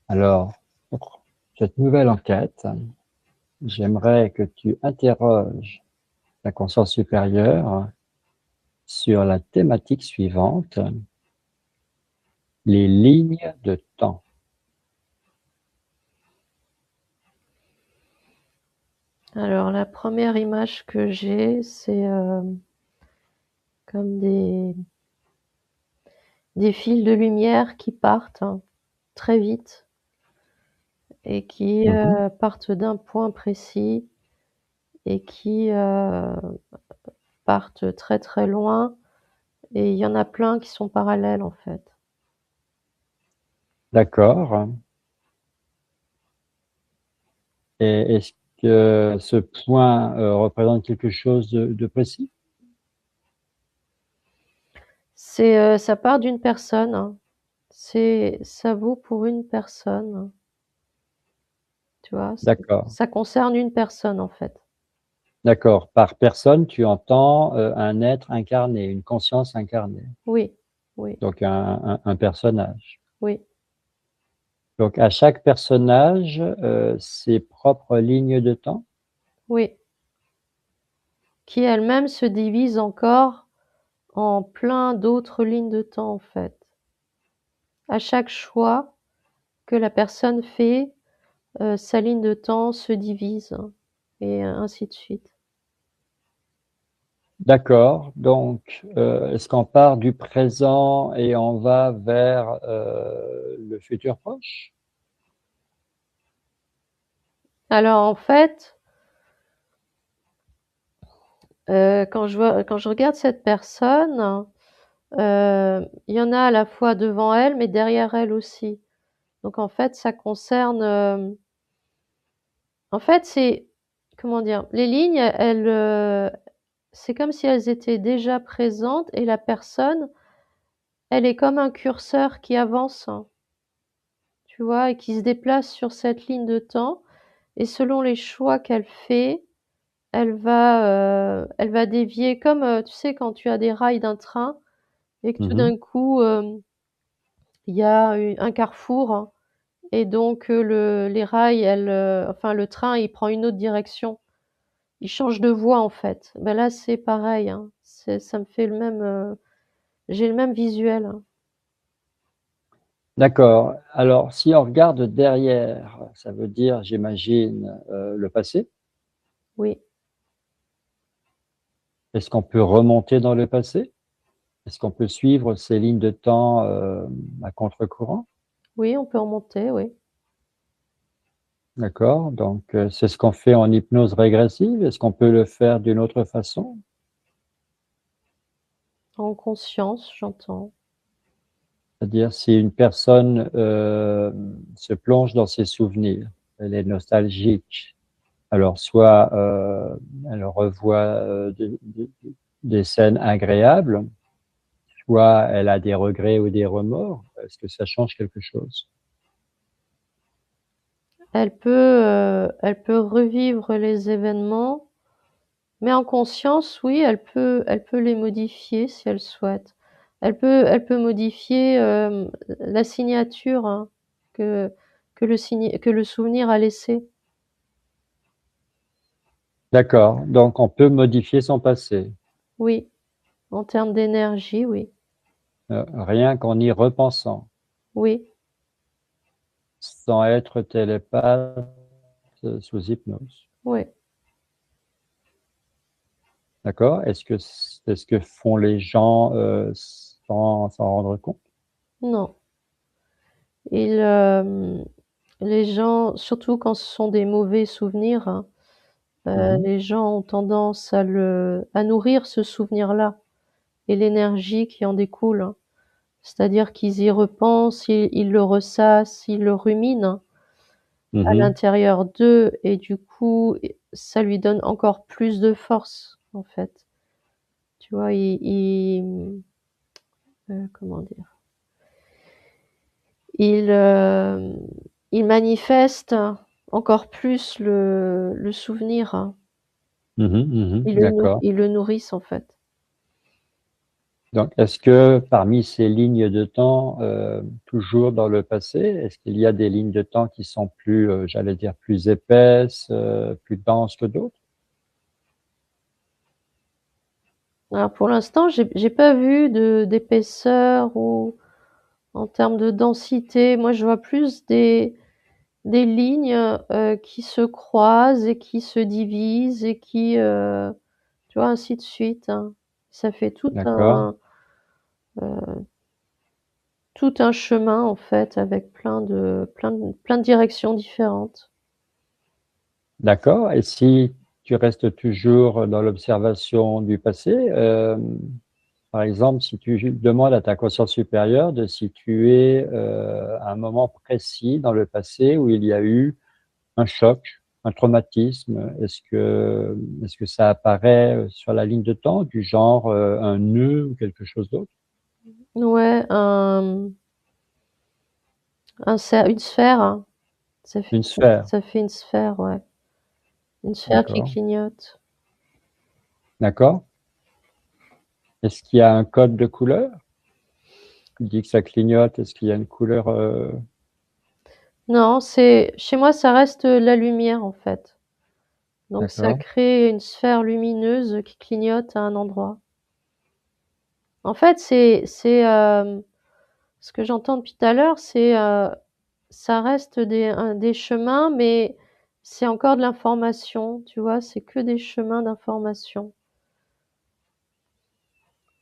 Alors, pour cette nouvelle enquête, j'aimerais que tu interroges ta conscience supérieure sur la thématique suivante, les lignes de temps. Alors, la première image que j'ai, c'est comme des fils de lumière qui partent très vite et qui Mhm. partent d'un point précis et qui partent très très loin. Et il y en a plein qui sont parallèles en fait. D'accord. Et est-ce que ce point représente quelque chose de précis? Ça part d'une personne. Ça vaut pour une personne. Tu vois, D'accord. ça concerne une personne en fait. D'accord. Par personne, tu entends un être incarné, une conscience incarnée, Oui, oui, donc un personnage. oui, Donc, à chaque personnage, ses propres lignes de temps. oui. Qui elle-même se divise encore en plein d'autres lignes de temps en fait. À chaque choix que la personne fait, sa ligne de temps se divise et ainsi de suite. D'accord. Donc, est-ce qu'on part du présent et on va vers le futur proche? Alors en fait, quand je regarde cette personne, il y en a à la fois devant elle, mais derrière elle aussi. Donc en fait, ça concerne, en fait, c'est comment dire? Les lignes, c'est comme si elles étaient déjà présentes et la personne, elle est comme un curseur qui avance, tu vois, et qui se déplace sur cette ligne de temps. Et selon les choix qu'elle fait, elle va dévier comme, tu sais, quand tu as des rails d'un train et que tout Mhm. d'un coup, il y a un carrefour, hein, et donc les rails, enfin le train, il prend une autre direction. Il change de voie en fait. Ben là, c'est pareil, hein. Ça me fait le même, j'ai le même visuel, hein. D'accord. Alors, si on regarde derrière, ça veut dire, j'imagine, le passé. Oui. Est-ce qu'on peut remonter dans le passé? Est-ce qu'on peut suivre ces lignes de temps à contre-courant? Oui, on peut remonter, oui. D'accord. Donc, c'est ce qu'on fait en hypnose régressive. Est-ce qu'on peut le faire d'une autre façon? En conscience, j'entends. C'est-à-dire si une personne se plonge dans ses souvenirs, elle est nostalgique, alors soit elle revoit des scènes agréables, soit elle a des regrets ou des remords. Est-ce que ça change quelque chose? Elle peut revivre les événements, mais en conscience, oui, elle peut les modifier si elle souhaite. Elle peut modifier la signature, hein, que, que le souvenir a laissé. D'accord. Donc on peut modifier son passé, Oui, en termes d'énergie, oui. rien qu'en y repensant, Oui, sans être télépathe sous hypnose. oui. D'accord? C'est ce que font les gens sans s'en rendre compte? Non. Il, les gens, surtout quand ce sont des mauvais souvenirs, hein, Mhm. les gens ont tendance à nourrir ce souvenir-là et l'énergie qui en découle, hein. C'est-à-dire qu'ils y repensent, ils le ressassent, ils le ruminent à Mhm. l'intérieur d'eux et du coup, ça lui donne encore plus de force, en fait. Tu vois, comment dire? Il, il manifeste encore plus le souvenir, hein. Mhm. Mhm. D'accord. Ils le nourrissent, en fait. Donc, est-ce que parmi ces lignes de temps, toujours dans le passé, est-ce qu'il y a des lignes de temps qui sont plus, j'allais dire, plus épaisses, plus denses que d'autres? Alors pour l'instant, j'ai pas vu d'épaisseur ou en termes de densité. Moi, je vois plus des lignes qui se croisent et qui se divisent et qui, tu vois, ainsi de suite, hein. Ça fait D'accord, euh, tout un chemin en fait avec plein de directions différentes. d'accord. Et si tu restes toujours dans l'observation du passé, par exemple, si tu demandes à ta conscience supérieure de situer un moment précis dans le passé où il y a eu un choc, un traumatisme, est-ce que ça apparaît sur la ligne de temps, du genre un nœud ou quelque chose d'autre? Ouais, une sphère, hein. Une sphère, Ça fait une sphère, ouais. Une sphère qui d'accord, clignote. d'accord. Est-ce qu'il y a un code de couleur? Tu dis que ça clignote, est-ce qu'il y a une couleur Non, chez moi, ça reste la lumière en fait. Donc ça d'accord. crée une sphère lumineuse qui clignote à un endroit. En fait, ce que j'entends depuis tout à l'heure, ça reste des chemins, mais c'est encore de l'information, tu vois, c'est que des chemins d'information.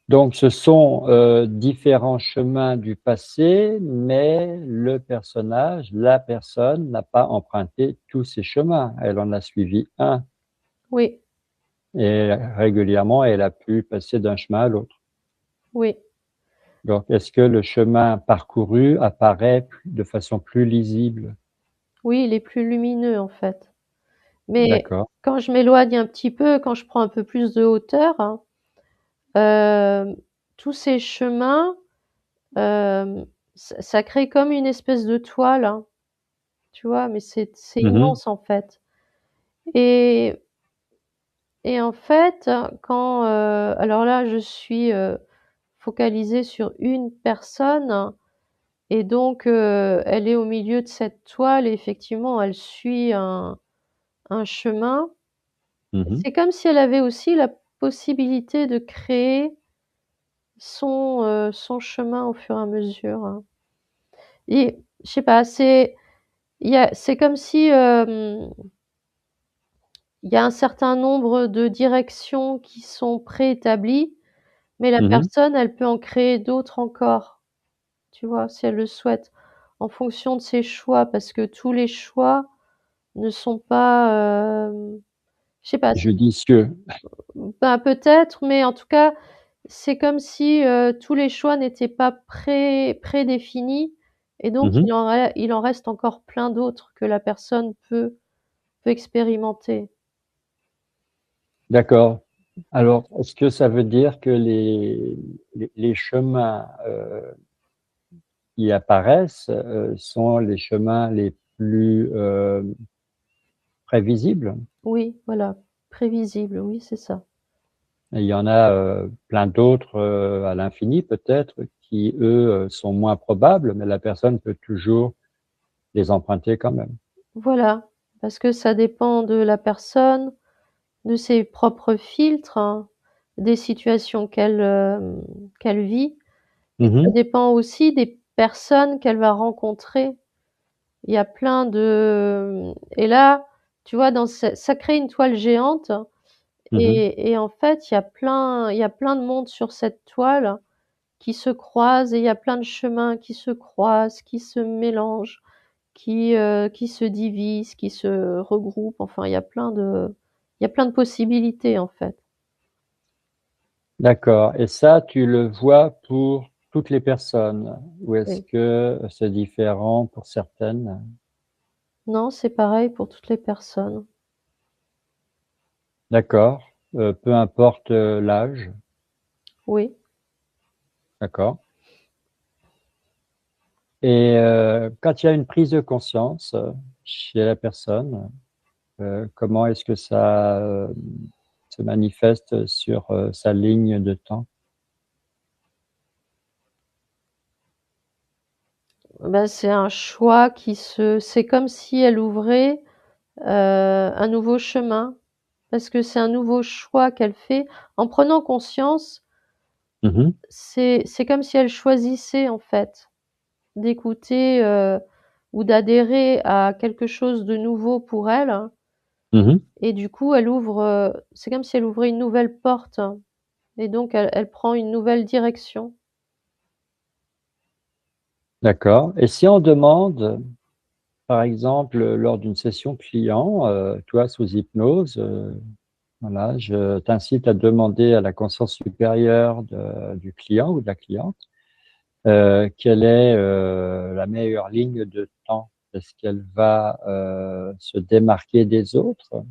Donc, ce sont différents chemins du passé, mais le personnage, la personne n'a pas emprunté tous ces chemins. Elle en a suivi un. Oui, Et régulièrement, elle a pu passer d'un chemin à l'autre. oui, Donc, est-ce que le chemin parcouru apparaît de façon plus lisible? oui, il est plus lumineux en fait. Mais D'accord. quand je m'éloigne un petit peu, quand je prends un peu plus de hauteur, hein, tous ces chemins, ça crée comme une espèce de toile, hein, tu vois, mais c'est Mhm, immense en fait. Et, et en fait, quand, alors là, je suis focalisée sur une personne et donc elle est au milieu de cette toile et effectivement, elle suit un chemin. mhm. C'est comme si elle avait aussi la possibilité de créer son chemin au fur et à mesure, hein. Et je sais pas, c'est comme si il y a un certain nombre de directions qui sont préétablies, mais la Mhm. personne, elle peut en créer d'autres encore, tu vois, si elle le souhaite, en fonction de ses choix, parce que tous les choix ne sont pas, je sais pas, Judicieux. ben, peut-être, mais en tout cas, c'est comme si tous les choix n'étaient pas prédéfinis, et donc Mhm. il en reste encore plein d'autres que la personne peut expérimenter. D'accord. Alors, est-ce que ça veut dire que les chemins qui apparaissent sont les chemins les plus prévisibles? Oui, voilà, prévisible, oui, c'est ça. Et il y en a plein d'autres à l'infini peut-être qui, eux, sont moins probables, mais la personne peut toujours les emprunter quand même. Voilà, parce que ça dépend de la personne, de ses propres filtres, hein, des situations qu'elle vit. Ça Mhm, dépend aussi des personnes qu'elle va rencontrer. Il y a plein de et là, tu vois, ça crée une toile géante mhm. et en fait, il y a plein de monde sur cette toile qui se croisent et il y a plein de chemins qui se croisent, qui se mélangent, qui se divisent, qui se regroupent. Enfin, il y a plein de possibilités, en fait. D'accord. Et ça, tu le vois pour toutes les personnes, ou est-ce Oui. que c'est différent pour certaines? Non, c'est pareil pour toutes les personnes. D'accord. Peu importe l'âge. Oui, D'accord. Et quand il y a une prise de conscience chez la personne, comment est-ce que ça se manifeste sur sa ligne de temps? Bah, c'est un choix c'est comme si elle ouvrait un nouveau chemin, parce que c'est un nouveau choix qu'elle fait. En prenant conscience, Mhm, c'est comme si elle choisissait en fait d'écouter ou d'adhérer à quelque chose de nouveau pour elle. mhm. Et du coup, c'est comme si elle ouvrait une nouvelle porte. Et donc, elle prend une nouvelle direction. D'accord. Et si on demande, par exemple, lors d'une session client, toi sous hypnose, voilà, je t'incite à demander à la conscience supérieure du client ou de la cliente quelle est la meilleure ligne de temps. Est-ce qu'elle va se démarquer des autres?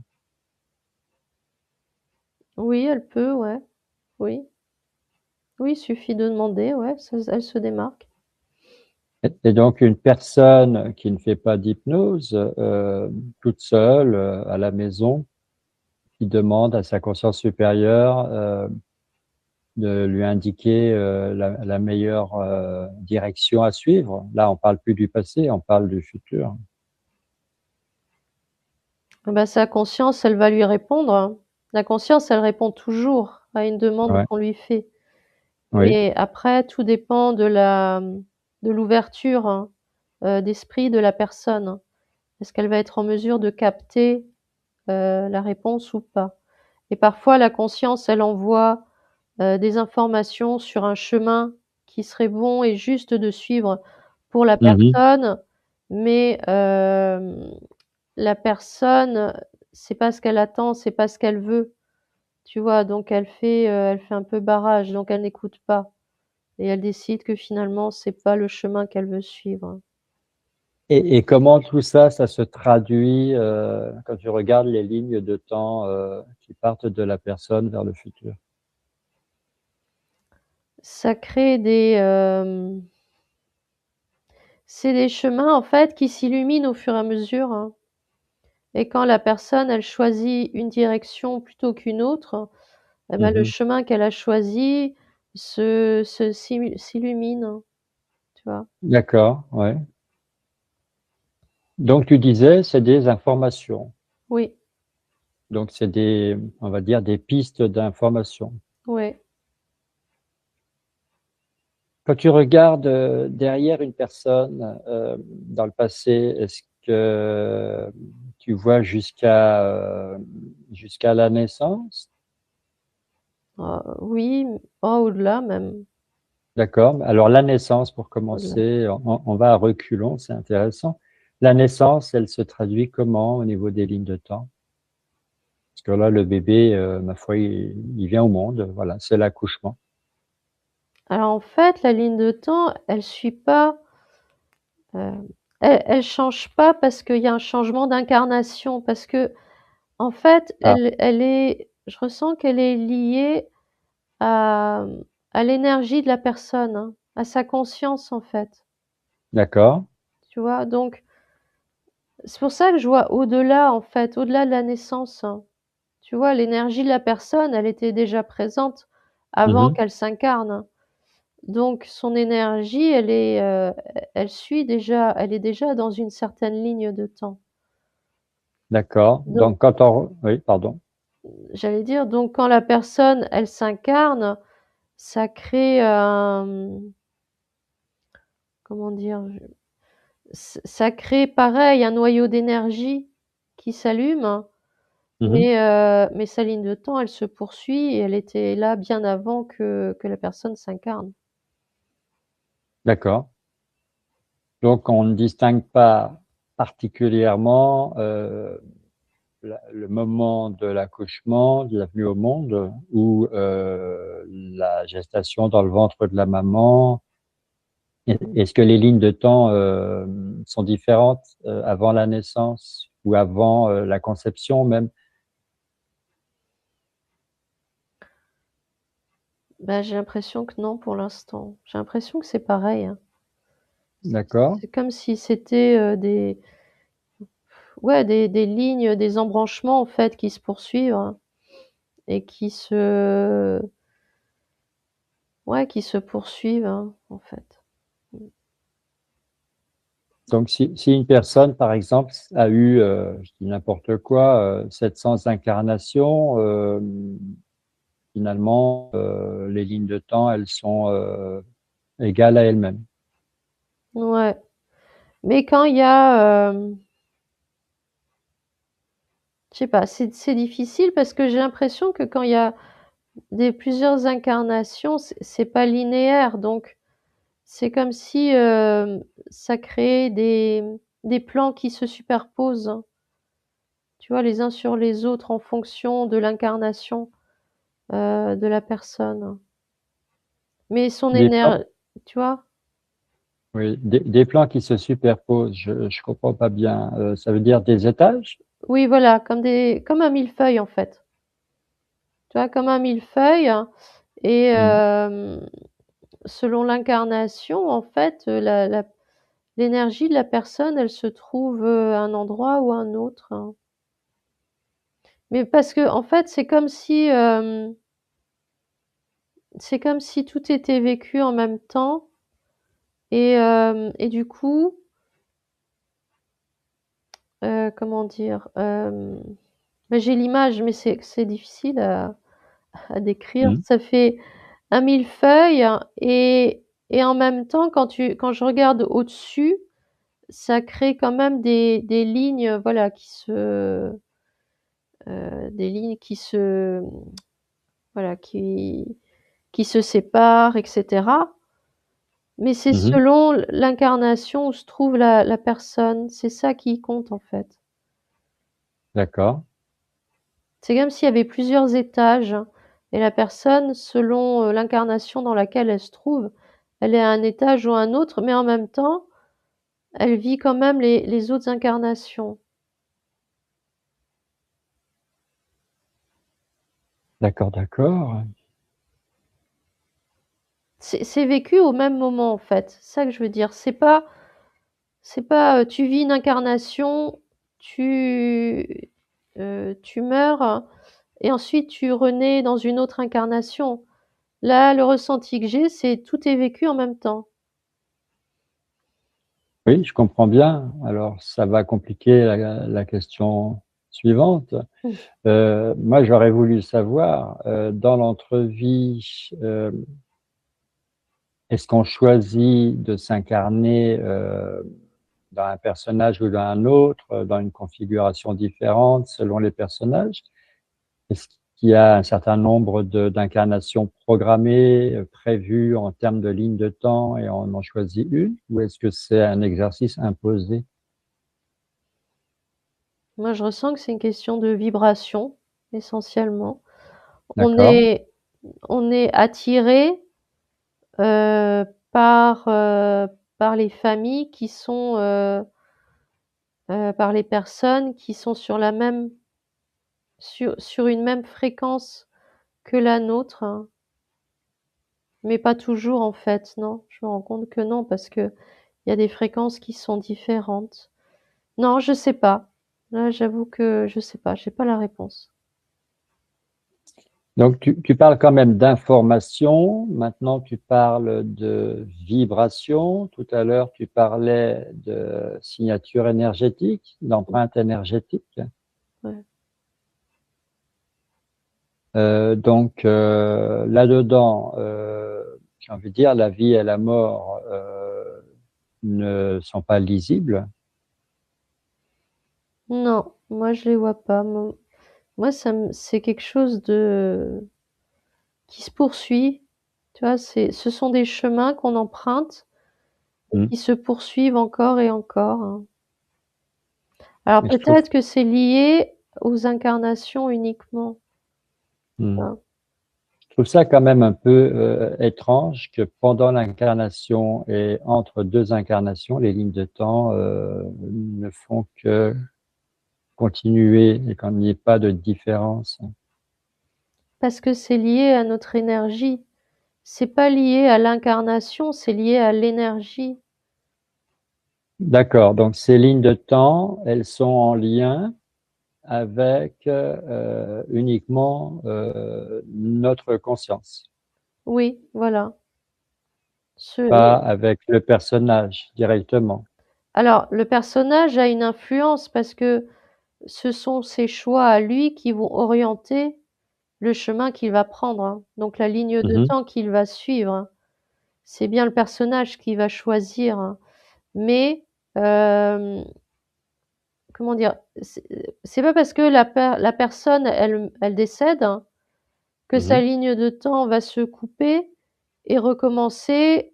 Oui, elle peut, ouais. Oui. Oui, il suffit de demander, ouais, elle se démarque. Et donc une personne qui ne fait pas d'hypnose, toute seule à la maison, qui demande à sa conscience supérieure de lui indiquer la meilleure direction à suivre. Là, on parle plus du passé, on parle du futur. Ah bah, sa conscience, elle va lui répondre. La conscience, elle répond toujours à une demande Ouais, qu'on lui fait. oui. Mais après, tout dépend de l'ouverture d'esprit de la personne. Est-ce qu'elle va être en mesure de capter la réponse ou pas? Et parfois, la conscience, elle envoie des informations sur un chemin qui serait bon et juste de suivre pour la Mhm. personne, mais la personne, c'est pas ce qu'elle attend, c'est pas ce qu'elle veut, tu vois? Donc elle fait un peu barrage, donc elle n'écoute pas et elle décide que finalement c'est pas le chemin qu'elle veut suivre. Et comment tout ça, ça se traduit quand tu regardes les lignes de temps qui partent de la personne vers le futur? Ça crée c'est des chemins en fait qui s'illuminent au fur et à mesure, hein, et quand la personne, elle choisit une direction plutôt qu'une autre, eh ben, le Mhm. chemin qu'elle a choisi s'illumine, tu vois? D'accord, ouais. Donc tu disais, c'est des informations. Oui, Donc c'est des, on va dire, des pistes d'information. ouais. Quand tu regardes derrière une personne dans le passé, est-ce que tu vois jusqu'à la naissance? Oui, oh, au-delà même, D'accord. Alors la naissance, pour au-delà. commencer, on va à reculons, c'est intéressant. La naissance, elle se traduit comment au niveau des lignes de temps? Parce que là, le bébé, ma foi, il vient au monde. Voilà, c'est l'accouchement. Alors en fait, la ligne de temps, elle suit pas, elle change pas parce qu'il y a un changement d'incarnation, parce que en fait, Ah, je ressens qu'elle est liée à l'énergie de la personne, hein, à sa conscience en fait, d'accord. tu vois? Donc c'est pour ça que je vois au-delà en fait, au-delà de la naissance, hein. Tu vois? L'énergie de la personne, elle était déjà présente avant Mhm. qu'elle s'incarne. Donc son énergie, elle est déjà dans une certaine ligne de temps. D'accord. Donc Donc quand on, oui, pardon. j'allais dire, donc quand la personne, elle s'incarne, ça crée comment dire? Ça crée pareil un noyau d'énergie qui s'allume, Mhm. mais sa ligne de temps, elle se poursuit et elle était là bien avant que la personne s'incarne. D'accord. Donc on ne distingue pas particulièrement le moment de l'accouchement, de la venue au monde, ou la gestation dans le ventre de la maman. Est-ce que les lignes de temps sont différentes avant la naissance ou avant la conception même? Bah, j'ai l'impression que non pour l'instant. J'ai l'impression que c'est pareil, hein. D'accord. C'est comme si c'était, des lignes, des embranchements en fait qui se poursuivent, hein, et qui se poursuivent, hein, en fait. Mmh. Donc, si une personne, par exemple, a eu, je dis n'importe quoi, 700 incarnations, finalement, les lignes de temps, elles sont égales à elles-mêmes. Ouais. Mais quand il y a, je sais pas, c'est difficile parce que j'ai l'impression que quand il y a plusieurs incarnations, c'est pas linéaire. Donc, c'est comme si ça créait des plans qui se superposent, tu vois, les uns sur les autres en fonction de l'incarnation de la personne. Mais son Des plans, énergie, tu vois? oui, des plans qui se superposent, je comprends pas bien. Ça veut dire des étages? Oui, voilà, comme un millefeuille en fait. Tu vois, comme un millefeuille. Et Hmm. selon l'incarnation, en fait, l'énergie de la personne, elle se trouve à un endroit ou à un autre, hein. Mais parce que, en fait, c'est comme si tout était vécu en même temps. Et du coup, comment dire, ben, j'ai l'image, mais c'est difficile à décrire. Hmm. Ça fait un millefeuille et en même temps, quand je regarde au-dessus, ça crée quand même des lignes, voilà, des lignes voilà, qui se séparent, etc. Mais c'est Mhm. selon l'incarnation où se trouve la personne. C'est ça qui compte, en fait. D'accord. C'est comme s'il y avait plusieurs étages et la personne, selon l'incarnation dans laquelle elle se trouve, elle est à un étage ou à un autre, mais en même temps, elle vit quand même les autres incarnations. D'accord, d'accord. C'est vécu au même moment, en fait. C'est ça que je veux dire. C'est pas, tu vis une incarnation, tu meurs et ensuite tu renais dans une autre incarnation. Là, le ressenti que j'ai, c'est tout est vécu en même temps. Oui, je comprends bien. Alors, ça va compliquer la question suivante. Moi, j'aurais voulu savoir, dans l'entrevie, est-ce qu'on choisit de s'incarner dans un personnage ou dans un autre, dans une configuration différente selon les personnages? Est-ce qu'il y a un certain nombre d'incarnations programmées, prévues en termes de ligne de temps et on en choisit une? Ou est-ce que c'est un exercice imposé? Moi, je ressens que c'est une question de vibration, essentiellement. On D'accord? est, on est attiré par les familles qui sont, par les personnes qui sont sur une même fréquence que la nôtre, hein. Mais pas toujours en fait, non. Je me rends compte que non, parce que il y a des fréquences qui sont différentes. Non, je sais pas. Là, j'avoue que je sais pas, j'ai pas la réponse. Donc, tu parles quand même d'information. Maintenant, tu parles de vibration. Tout à l'heure, tu parlais de signature énergétique, d'empreinte énergétique. Ouais. Là-dedans, j'ai envie de dire, la vie et la mort ne sont pas lisibles. Non, moi je les vois pas. Moi, c'est quelque chose de qui se poursuit. Tu vois, ce sont des chemins qu'on emprunte et Hmm. qui se poursuivent encore et encore, hein. Alors Et je trouve, peut-être que c'est lié aux incarnations uniquement, hmm. hein. Je trouve ça quand même un peu étrange que pendant l'incarnation et entre deux incarnations, les lignes de temps ne font que continuer et qu'il n'y ait pas de différence. Parce que c'est lié à notre énergie. C'est pas lié à l'incarnation, c'est lié à l'énergie. D'accord, donc ces lignes de temps, elles sont en lien avec uniquement notre conscience, Oui, voilà. Ce pas avec le personnage directement. Alors, le personnage a une influence parce que ce sont ses choix à lui qui vont orienter le chemin qu'il va prendre, hein. Donc la ligne de Mhm, temps qu'il va suivre, hein. C'est bien le personnage qui va choisir, hein. Mais, comment dire? C'est pas parce que la personne, elle décède, hein, que sa mhm, ligne de temps va se couper et recommencer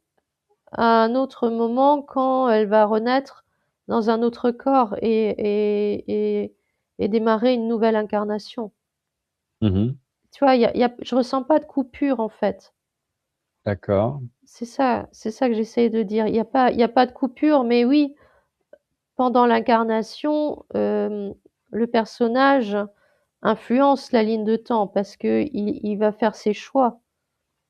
à un autre moment quand elle va renaître dans un autre corps et démarrer une nouvelle incarnation. mhm. Tu vois, je ressens pas de coupure en fait. D'accord. C'est ça que j'essaye de dire. Il y a pas de coupure, mais oui, pendant l'incarnation, le personnage influence la ligne de temps parce que il va faire ses choix.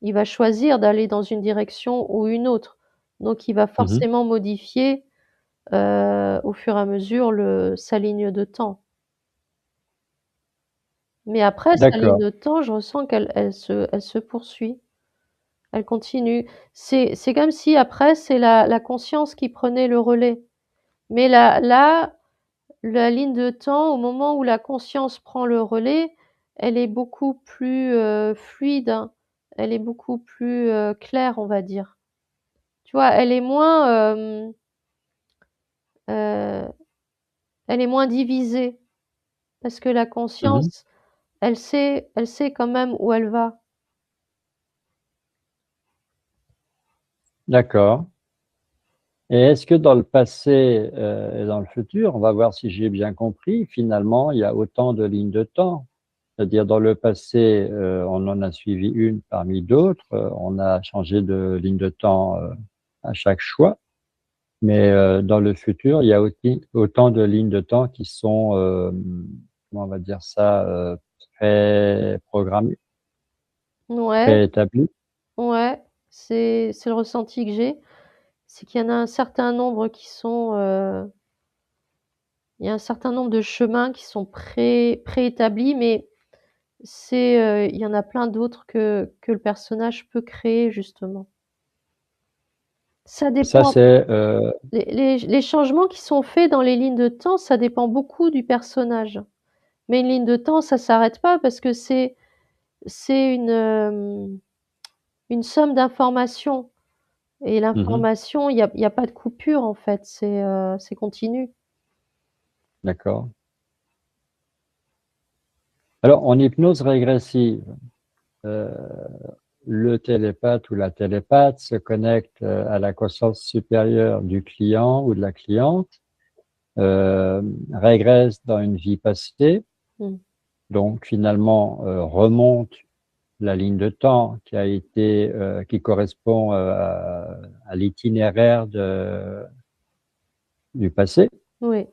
Il va choisir d'aller dans une direction ou une autre. Donc il va Mhm. forcément modifier, au fur et à mesure sa ligne de temps. Mais après sa ligne D'accord. de temps, je ressens elle se poursuit, elle continue. C'est comme si après c'est la conscience qui prenait le relais. Mais la ligne de temps, au moment où la conscience prend le relais, elle est beaucoup plus, fluide, hein. Elle est beaucoup plus, claire, on va dire. Tu vois? Heu, elle est moins divisée parce que la Mhm. conscience, elle sait quand même où elle va. D'accord. Et est-ce que dans le passé et dans le futur, on va voir si j'ai bien compris, finalement, il y a autant de lignes de temps? C'est-à-dire, dans le passé, on en a suivi une parmi d'autres, on a changé de ligne de temps à chaque choix, mais dans le futur, il y a autant de lignes de temps qui sont, comment on va dire ça, préprogrammées, Ouais, préétablies. ouais, c'est le ressenti que j'ai. C'est qu'il y en a un certain nombre qui sont, il y a un certain nombre de chemins qui sont préétablis, mais il y en a plein d'autres que le personnage peut créer justement. Ça Ça, dépend. c'est Les changements qui sont faits dans les lignes de temps, ça dépend beaucoup du personnage. Mais une ligne de temps, ça s'arrête pas parce que c'est une somme d'informations et mhm, l'information, il y a pas de coupure en fait, c'est continu. d'accord. Alors, en hypnose régressive, euh, le télépathe ou la télépathe se connecte à la conscience supérieure du client ou de la cliente, régresse dans une vie passée, Mmh. donc finalement remonte la ligne de temps qui correspond à l'itinéraire du passé. Oui.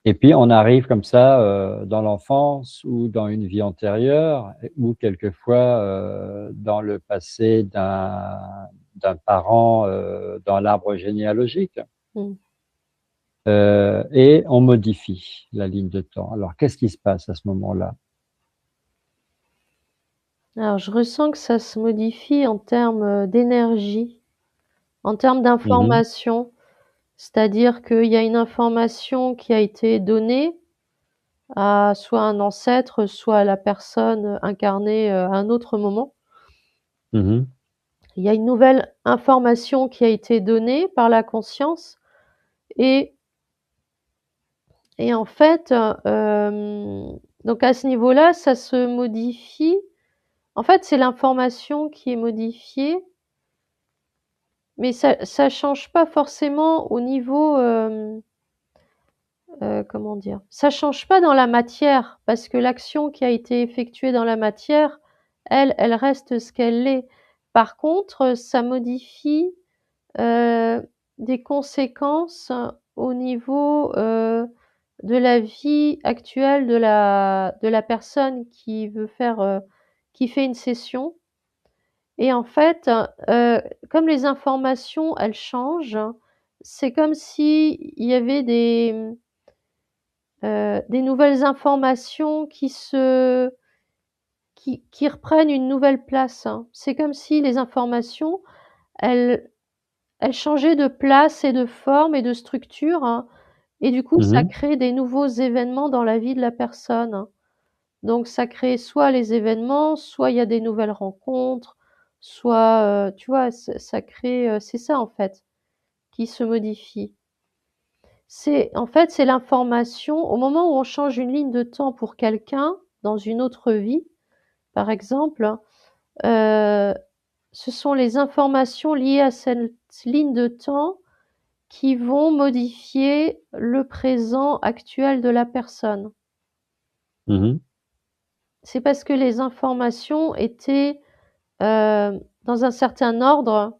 Et puis on arrive comme ça dans l'enfance ou dans une vie antérieure ou quelquefois dans le passé d'un parent dans l'arbre généalogique. Mmh. Et on modifie la ligne de temps. Alors qu'est-ce qui se passe à ce moment-là? Alors je ressens que ça se modifie en termes, d'énergie, en termes Mhm, d'information. C'est-à-dire qu'il y a une information qui a été donnée à soit un ancêtre, soit à la personne, incarnée, à un autre moment. mhm, Il y a une nouvelle information qui a été donnée par la conscience et en fait, donc à ce niveau-là, ça se modifie. En fait, c'est l'information qui est modifiée, mais ça change pas forcément au niveau, comment dire? Ça change pas dans la matière, parce que l'action qui a été effectuée dans la matière, elle reste ce qu'elle est. Par contre, ça modifie, des conséquences au niveau, de la vie actuelle de la personne qui veut faire, qui fait une session et en fait, comme les informations, elles changent, c'est comme s'il y avait des nouvelles informations qui reprennent une nouvelle place, hein. C'est comme si les informations, elles elle changeait de place et de forme et de structure, hein, et du coup, ça Mhm. crée des nouveaux événements dans la vie de la personne. Donc ça crée soit les événements, soit il y a des nouvelles rencontres, soit, tu vois? Ça crée, c'est ça, en fait, qui se modifie. C'est l'information au moment où on change une ligne de temps pour quelqu'un dans une autre vie, par exemple, heu, ce sont les informations liées à cette ligne de temps qui vont modifier le présent actuel de la personne. Mhm. C'est parce que les informations étaient, dans un certain ordre,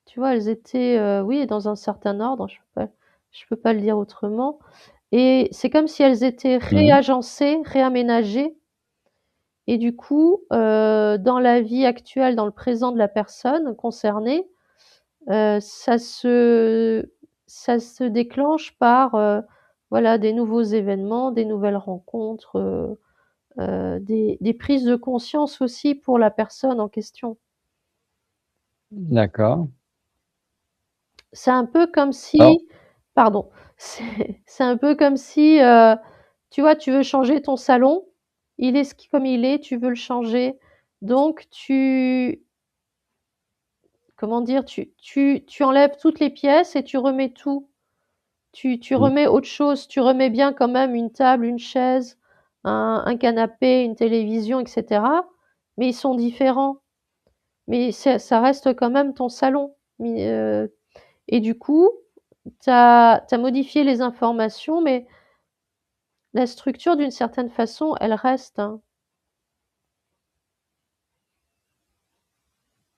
tu vois? Elles étaient, oui, dans un certain ordre, je peux pas le dire autrement, et c'est comme si elles étaient Mhm. réagencées, réaménagées, et du coup, dans la vie actuelle, dans le présent de la personne concernée, Heu, ça se ça se déclenche par, voilà, des nouveaux événements, des nouvelles rencontres, des prises de conscience aussi pour la personne en question. D'accord. C'est un peu comme Alors, si pardon, c'est un peu comme si, tu vois, tu veux changer ton salon, il est ce qui comme il est, tu veux le changer, donc comment dire? Tu enlèves toutes les pièces et tu remets tout. Tu mm, remets autre chose, tu remets bien quand même une table, une chaise, un canapé, une télévision, et cetera, mais ils sont différents. Mais ça reste quand même ton salon. Mais, et du coup, tu as modifié les informations, mais la structure d'une certaine façon, elle reste, hein.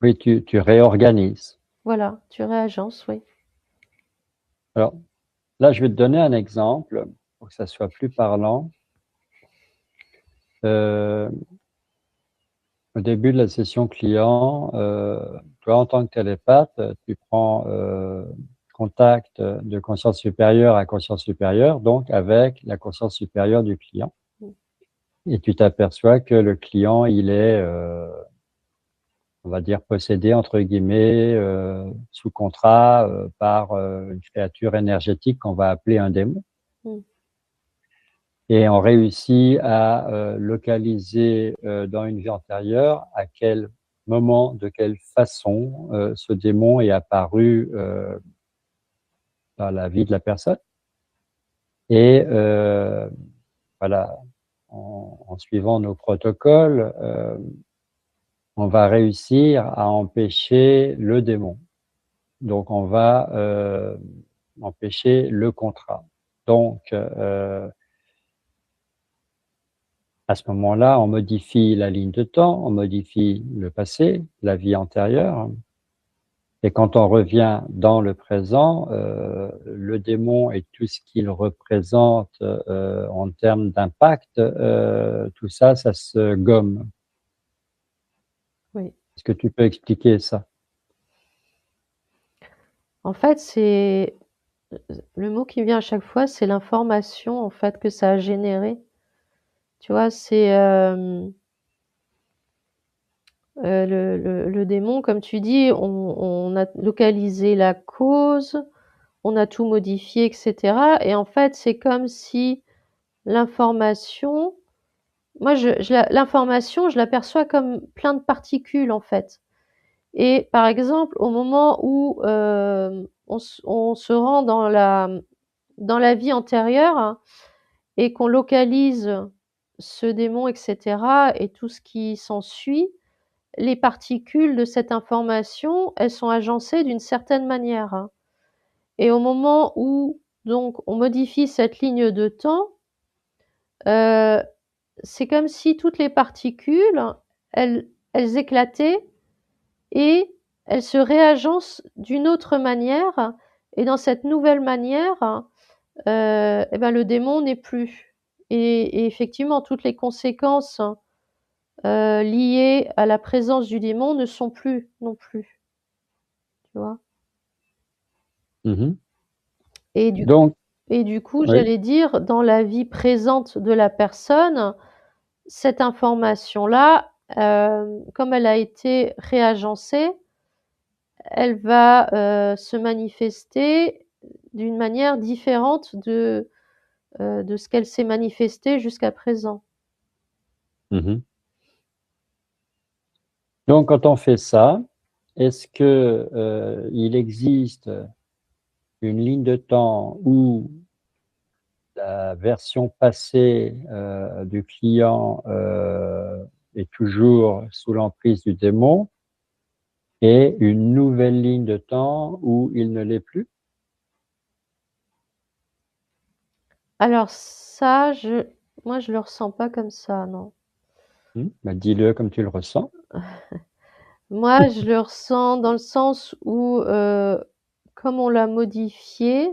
oui, tu réorganises. Voilà, tu réagences, oui. Alors, là, je vais te donner un exemple pour que ça soit plus parlant. Euh, Au début de la session client, toi, en tant que télépathe, tu prends contact de conscience supérieure à conscience supérieure, donc avec la conscience supérieure du client. Mmh. Et tu t'aperçois que le client, il est, on va dire, possédé, entre guillemets, sous contrat par une créature énergétique qu'on va appeler un démon. Mmh. Et on réussit à localiser dans une vie antérieure à quel moment, de quelle façon ce démon est apparu dans la vie de la personne. Et voilà, en suivant nos protocoles, on va réussir à empêcher le démon. Donc, on va empêcher le contrat. Donc, à ce moment-là, on modifie la ligne de temps, on modifie le passé, la vie antérieure. Et quand on revient dans le présent, le démon et tout ce qu'il représente en termes d'impact, tout ça, ça se gomme. Oui. Est-ce que tu peux expliquer ça? En fait, c'est le mot qui me vient à chaque fois, c'est l'information, en fait, que ça a générée. Tu vois? C'est, le démon, comme tu dis, on a localisé la cause, on a tout modifié, et cetera, et en fait, c'est comme si l'information moi l'information, je l'aperçois comme plein de particules, en fait, et par exemple, au moment où, on se rend dans la vie antérieure, hein, et qu'on localise ce démon, et cetera, et tout ce qui s'ensuit, les particules de cette information, elles sont agencées d'une certaine manière, hein, et au moment où donc on modifie cette ligne de temps, heu, c'est comme si toutes les particules, elles éclataient et elles se réagencent d'une autre manière, et dans cette nouvelle manière, et ben, le démon n'est plus, et effectivement toutes les conséquences, liées à la présence du démon ne sont plus non plus, tu vois? Mhm. Et du Donc, et du coup, oui. j'allais dire, dans la vie présente de la personne, cette information-là, comme elle a été réagencée, elle va se manifester d'une manière différente de ce qu'elle s'est manifestée jusqu'à présent. Mhm. Donc, quand on fait ça, est-ce que il existe une ligne de temps où la version passée du client est toujours sous l'emprise du démon et une nouvelle ligne de temps où il ne l'est plus? Alors ça, moi, je le ressens pas comme ça, non. Bah, dis-le comme tu le ressens. Moi, je le ressens dans le sens où, comme on l'a modifiée,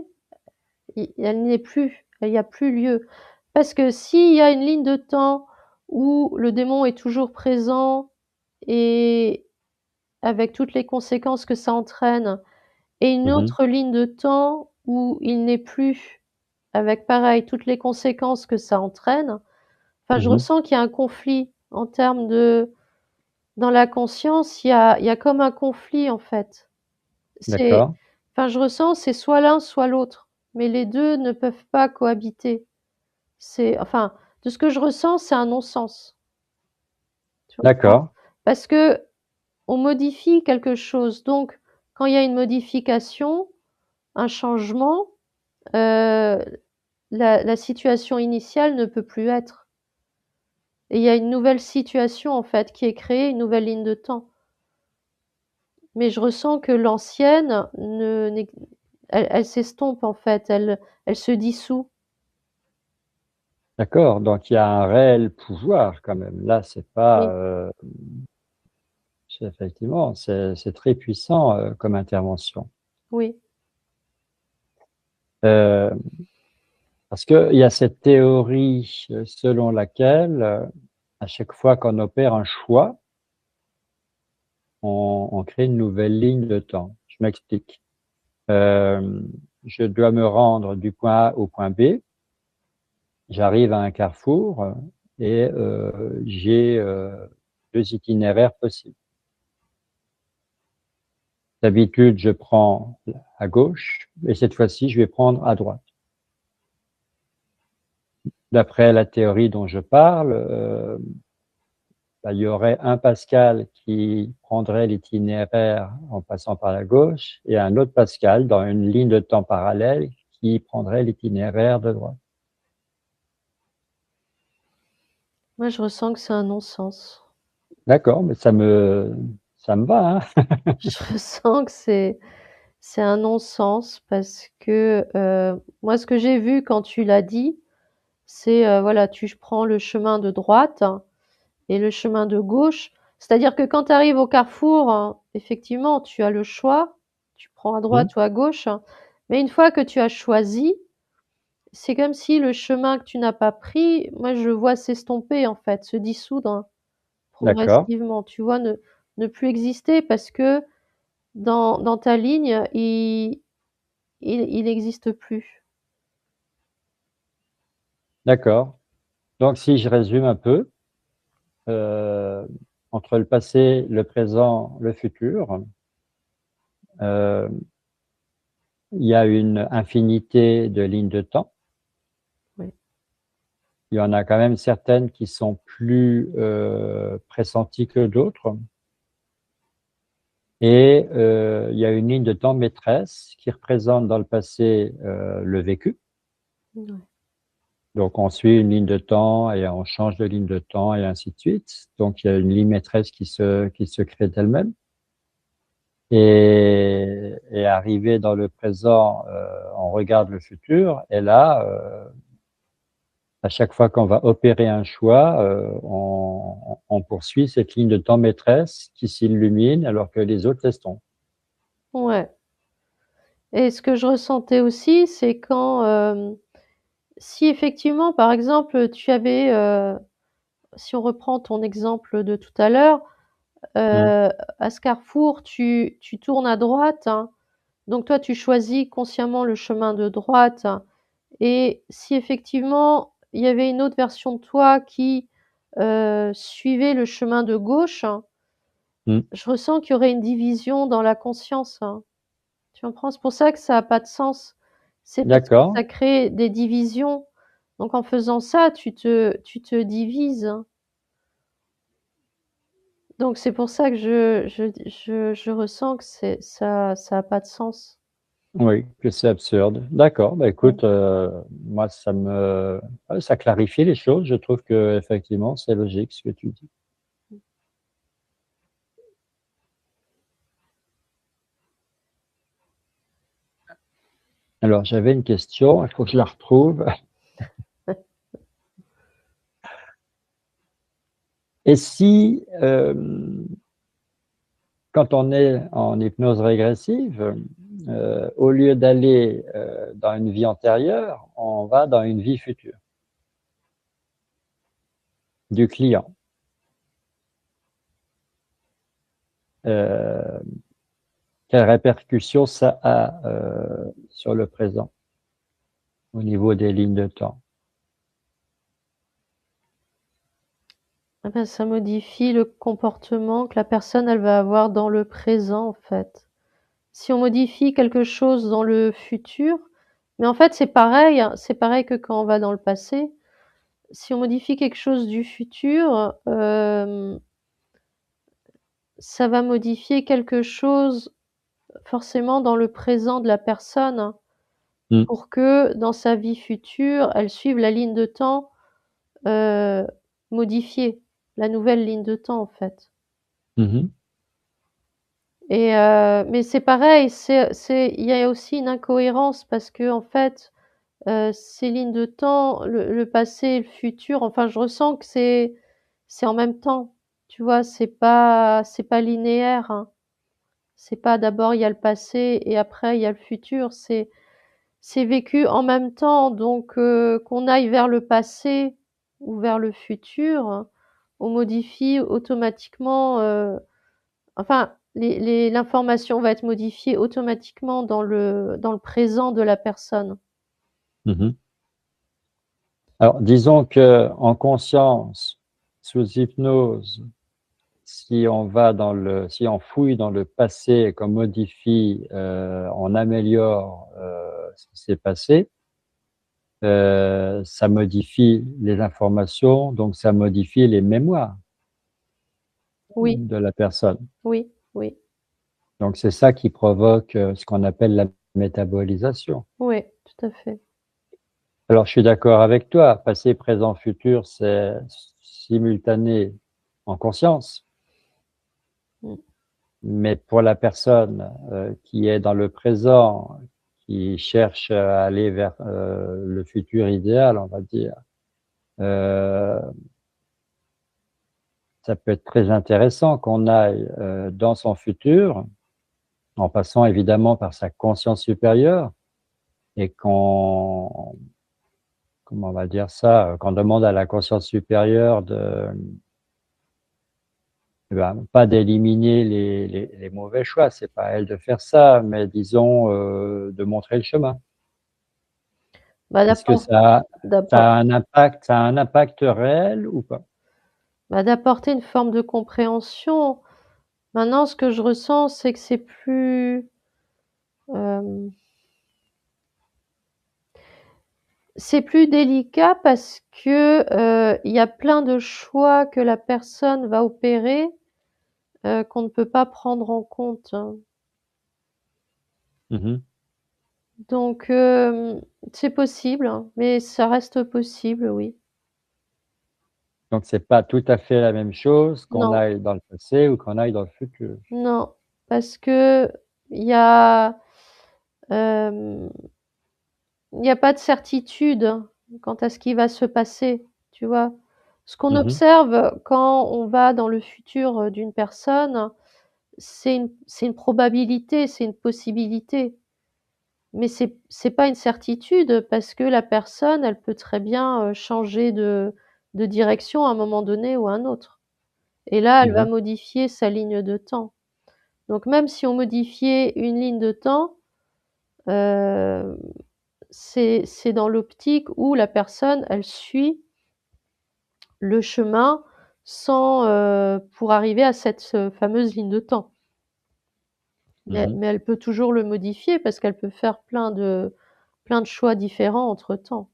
elle n'est plus, il n'y a plus lieu. Parce que s'il y a une ligne de temps où le démon est toujours présent et avec toutes les conséquences que ça entraîne, et une Mhm, autre ligne de temps où il n'est plus, avec pareil, toutes les conséquences que ça entraîne, enfin, je mhm. ressens qu'il y a un conflit en termes de, dans la conscience, il y a comme un conflit en fait. C'est, D'accord, enfin, je ressens, c'est soit l'un, soit l'autre, mais les deux ne peuvent pas cohabiter. C'est, enfin, de ce que je ressens, c'est un non-sens. Tu vois? d'accord, Parce que on modifie quelque chose. Donc, quand il y a une modification, un changement, la situation initiale ne peut plus être. Et il y a une nouvelle situation en fait qui est créée, une nouvelle ligne de temps. Mais je ressens que l'ancienne elle s'estompe en fait, elle se dissout. d'accord. Donc, il y a un réel pouvoir quand même. Là, c'est pas, Oui, effectivement, c'est très puissant comme intervention. oui, Euh, Parce qu'il y a cette théorie selon laquelle, à chaque fois qu'on opère un choix, on crée une nouvelle ligne de temps. Je m'explique. Euh, je dois me rendre du point A au point B. J'arrive à un carrefour et j'ai deux itinéraires possibles. D'habitude, je prends à gauche et cette fois-ci, je vais prendre à droite. D'après la théorie dont je parle, bah, il y aurait un Pascal qui prendrait l'itinéraire en passant par la gauche et un autre Pascal dans une ligne de temps parallèle qui prendrait l'itinéraire de droite. moi je ressens que c'est un non-sens. D'accord, mais ça me va, hein. Je ressens que c'est un non-sens parce que moi ce que j'ai vu quand tu l'as dit, c'est voilà, tu prends le chemin de droite et le chemin de gauche. C'est-à-dire que quand tu arrives au carrefour, hein, effectivement, tu as le choix, tu prends à Hmm. droite ou à gauche, hein. Mais une fois que tu as choisi, c'est comme si le chemin que tu n'as pas pris, moi je le vois s'estomper en fait, se dissoudre, hein, D'accord, progressivement, tu vois, ne plus exister parce que dans ta ligne, il n'existe plus. d'accord. Donc, si je résume un peu, euh, entre le passé, le présent, le futur, euh, il y a une infinité de lignes de temps. Oui. Il y en a quand même certaines qui sont plus pressenties que d'autres. Et il y a une ligne de temps maîtresse qui représente dans le passé le vécu. Ouais. Donc on suit une ligne de temps et on change de ligne de temps et ainsi de suite. Donc il y a une ligne maîtresse qui se crée d'elle-même. Et arrivé dans le présent, on regarde le futur. Et là, à chaque fois qu'on va opérer un choix, on poursuit cette ligne de temps maîtresse qui s'illumine alors que les autres laissent tomber. Ouais. Et ce que je ressentais aussi, c'est quand, si effectivement, par exemple, tu avais, si on reprend ton exemple de tout à l'heure, Hmm. à ce carrefour, tu tournes à droite, hein, donc toi, tu choisis consciemment le chemin de droite, hein, et si effectivement, il y avait une autre version de toi qui, suivait le chemin de gauche, hein, Mmh. Je ressens qu'il y aurait une division dans la conscience, hein. Tu comprends? C'est pour ça que ça a pas de sens. C'est parce que D'accord. ça crée des divisions. Donc en faisant ça, tu te divises. Donc c'est pour ça que je ressens que ça a pas de sens. Oui, que c'est absurde. D'accord, bah, Ouais. écoute, moi ça clarifie les choses. Je trouve qu'effectivement, c'est logique ce que tu dis. Alors j'avais une question, il faut que je la retrouve. Et si, quand on est en hypnose régressive, au lieu d'aller, dans une vie antérieure, on va dans une vie future du client. Heu, Quelles répercussions ça a, sur le présent, au niveau des lignes de temps? Ah bah, ça modifie le comportement que la personne, elle va avoir dans le présent, en fait. Si on modifie quelque chose dans le futur, mais en fait, c'est pareil, hein, c'est pareil que quand on va dans le passé. Si on modifie quelque chose du futur, ça va modifier quelque chose forcément dans le présent de la personne Mmh. pour que dans sa vie future, elle suive la ligne de temps, heu, modifiée, la nouvelle ligne de temps, en fait. Mmh mh. Mais c'est pareil, il y a aussi une incohérence parce qu'en fait, ces lignes de temps, le passé et le futur, enfin, je ressens que c'est en même temps, tu vois? C'est pas linéaire, hein. C'est pas d'abord il y a le passé et après il y a le futur, c'est vécu en même temps donc qu'on aille vers le passé ou vers le futur, on modifie automatiquement, enfin l'information va être modifiée automatiquement dans le présent de la personne. Mmh. Alors disons qu'en conscience, sous hypnose, si on fouille dans le passé et qu'on modifie, on améliore, ce qui s'est passé, ça modifie les informations, donc ça modifie les mémoires Oui, de la personne. oui, oui, Donc c'est ça qui provoque, ce qu'on appelle la métabolisation. oui, tout à fait. Alors je suis d'accord avec toi, passé, présent, futur, c'est simultané en conscience. Mmh. Mais pour la personne, qui est dans le présent, qui cherche à aller vers, le futur idéal, on va dire, heu, ça peut être très intéressant qu'on aille, dans son futur, en passant évidemment par sa conscience supérieure et qu'on comment on va dire ça? Qu'on demande à la conscience supérieure de, pas d'éliminer les mauvais choix, c'est pas à elle de faire ça, mais disons, de montrer le chemin. Bah, Est-ce que d'apport ça a un impact réel ou pas? d'apporter une forme de compréhension. Maintenant, ce que je ressens, c'est que hem, c'est plus délicat parce que, il y a plein de choix que la personne va opérer, qu'on ne peut pas prendre en compte, hein. Mmh. Donc, c'est possible, hein, mais ça reste possible, oui. Donc c'est pas tout à fait la même chose qu'on Non, aille dans le passé ou qu'on aille dans le futur. non, parce que il y a, hem, il n'y a pas de certitude quant à ce qui va se passer, tu vois? Ce qu'on Mmh mh. observe quand on va dans le futur, d'une personne, c'est une probabilité, c'est une possibilité, mais c'est pas une certitude parce que la personne, elle peut très bien, changer de direction à un moment donné ou à un autre et là, elle va Mmh. modifier sa ligne de temps. Donc même si on modifiait une ligne de temps, heu, c'est dans l'optique où la personne, elle suit le chemin pour arriver à cette fameuse ligne de temps. Mhm. Mais elle peut toujours le modifier parce qu'elle peut faire plein de choix différents entre-temps.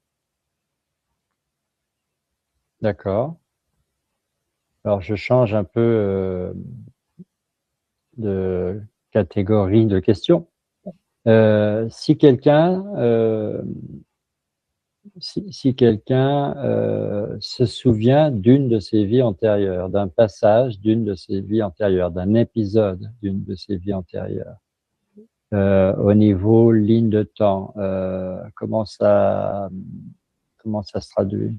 D'accord. Alors, je change un peu de catégorie de questions. Si quelqu'un si quelqu'un se souvient d'une de ses vies antérieures, d'un passage d'une de ses vies antérieures, d'un épisode d'une de ses vies antérieures, au niveau ligne de temps, comment ça se traduit?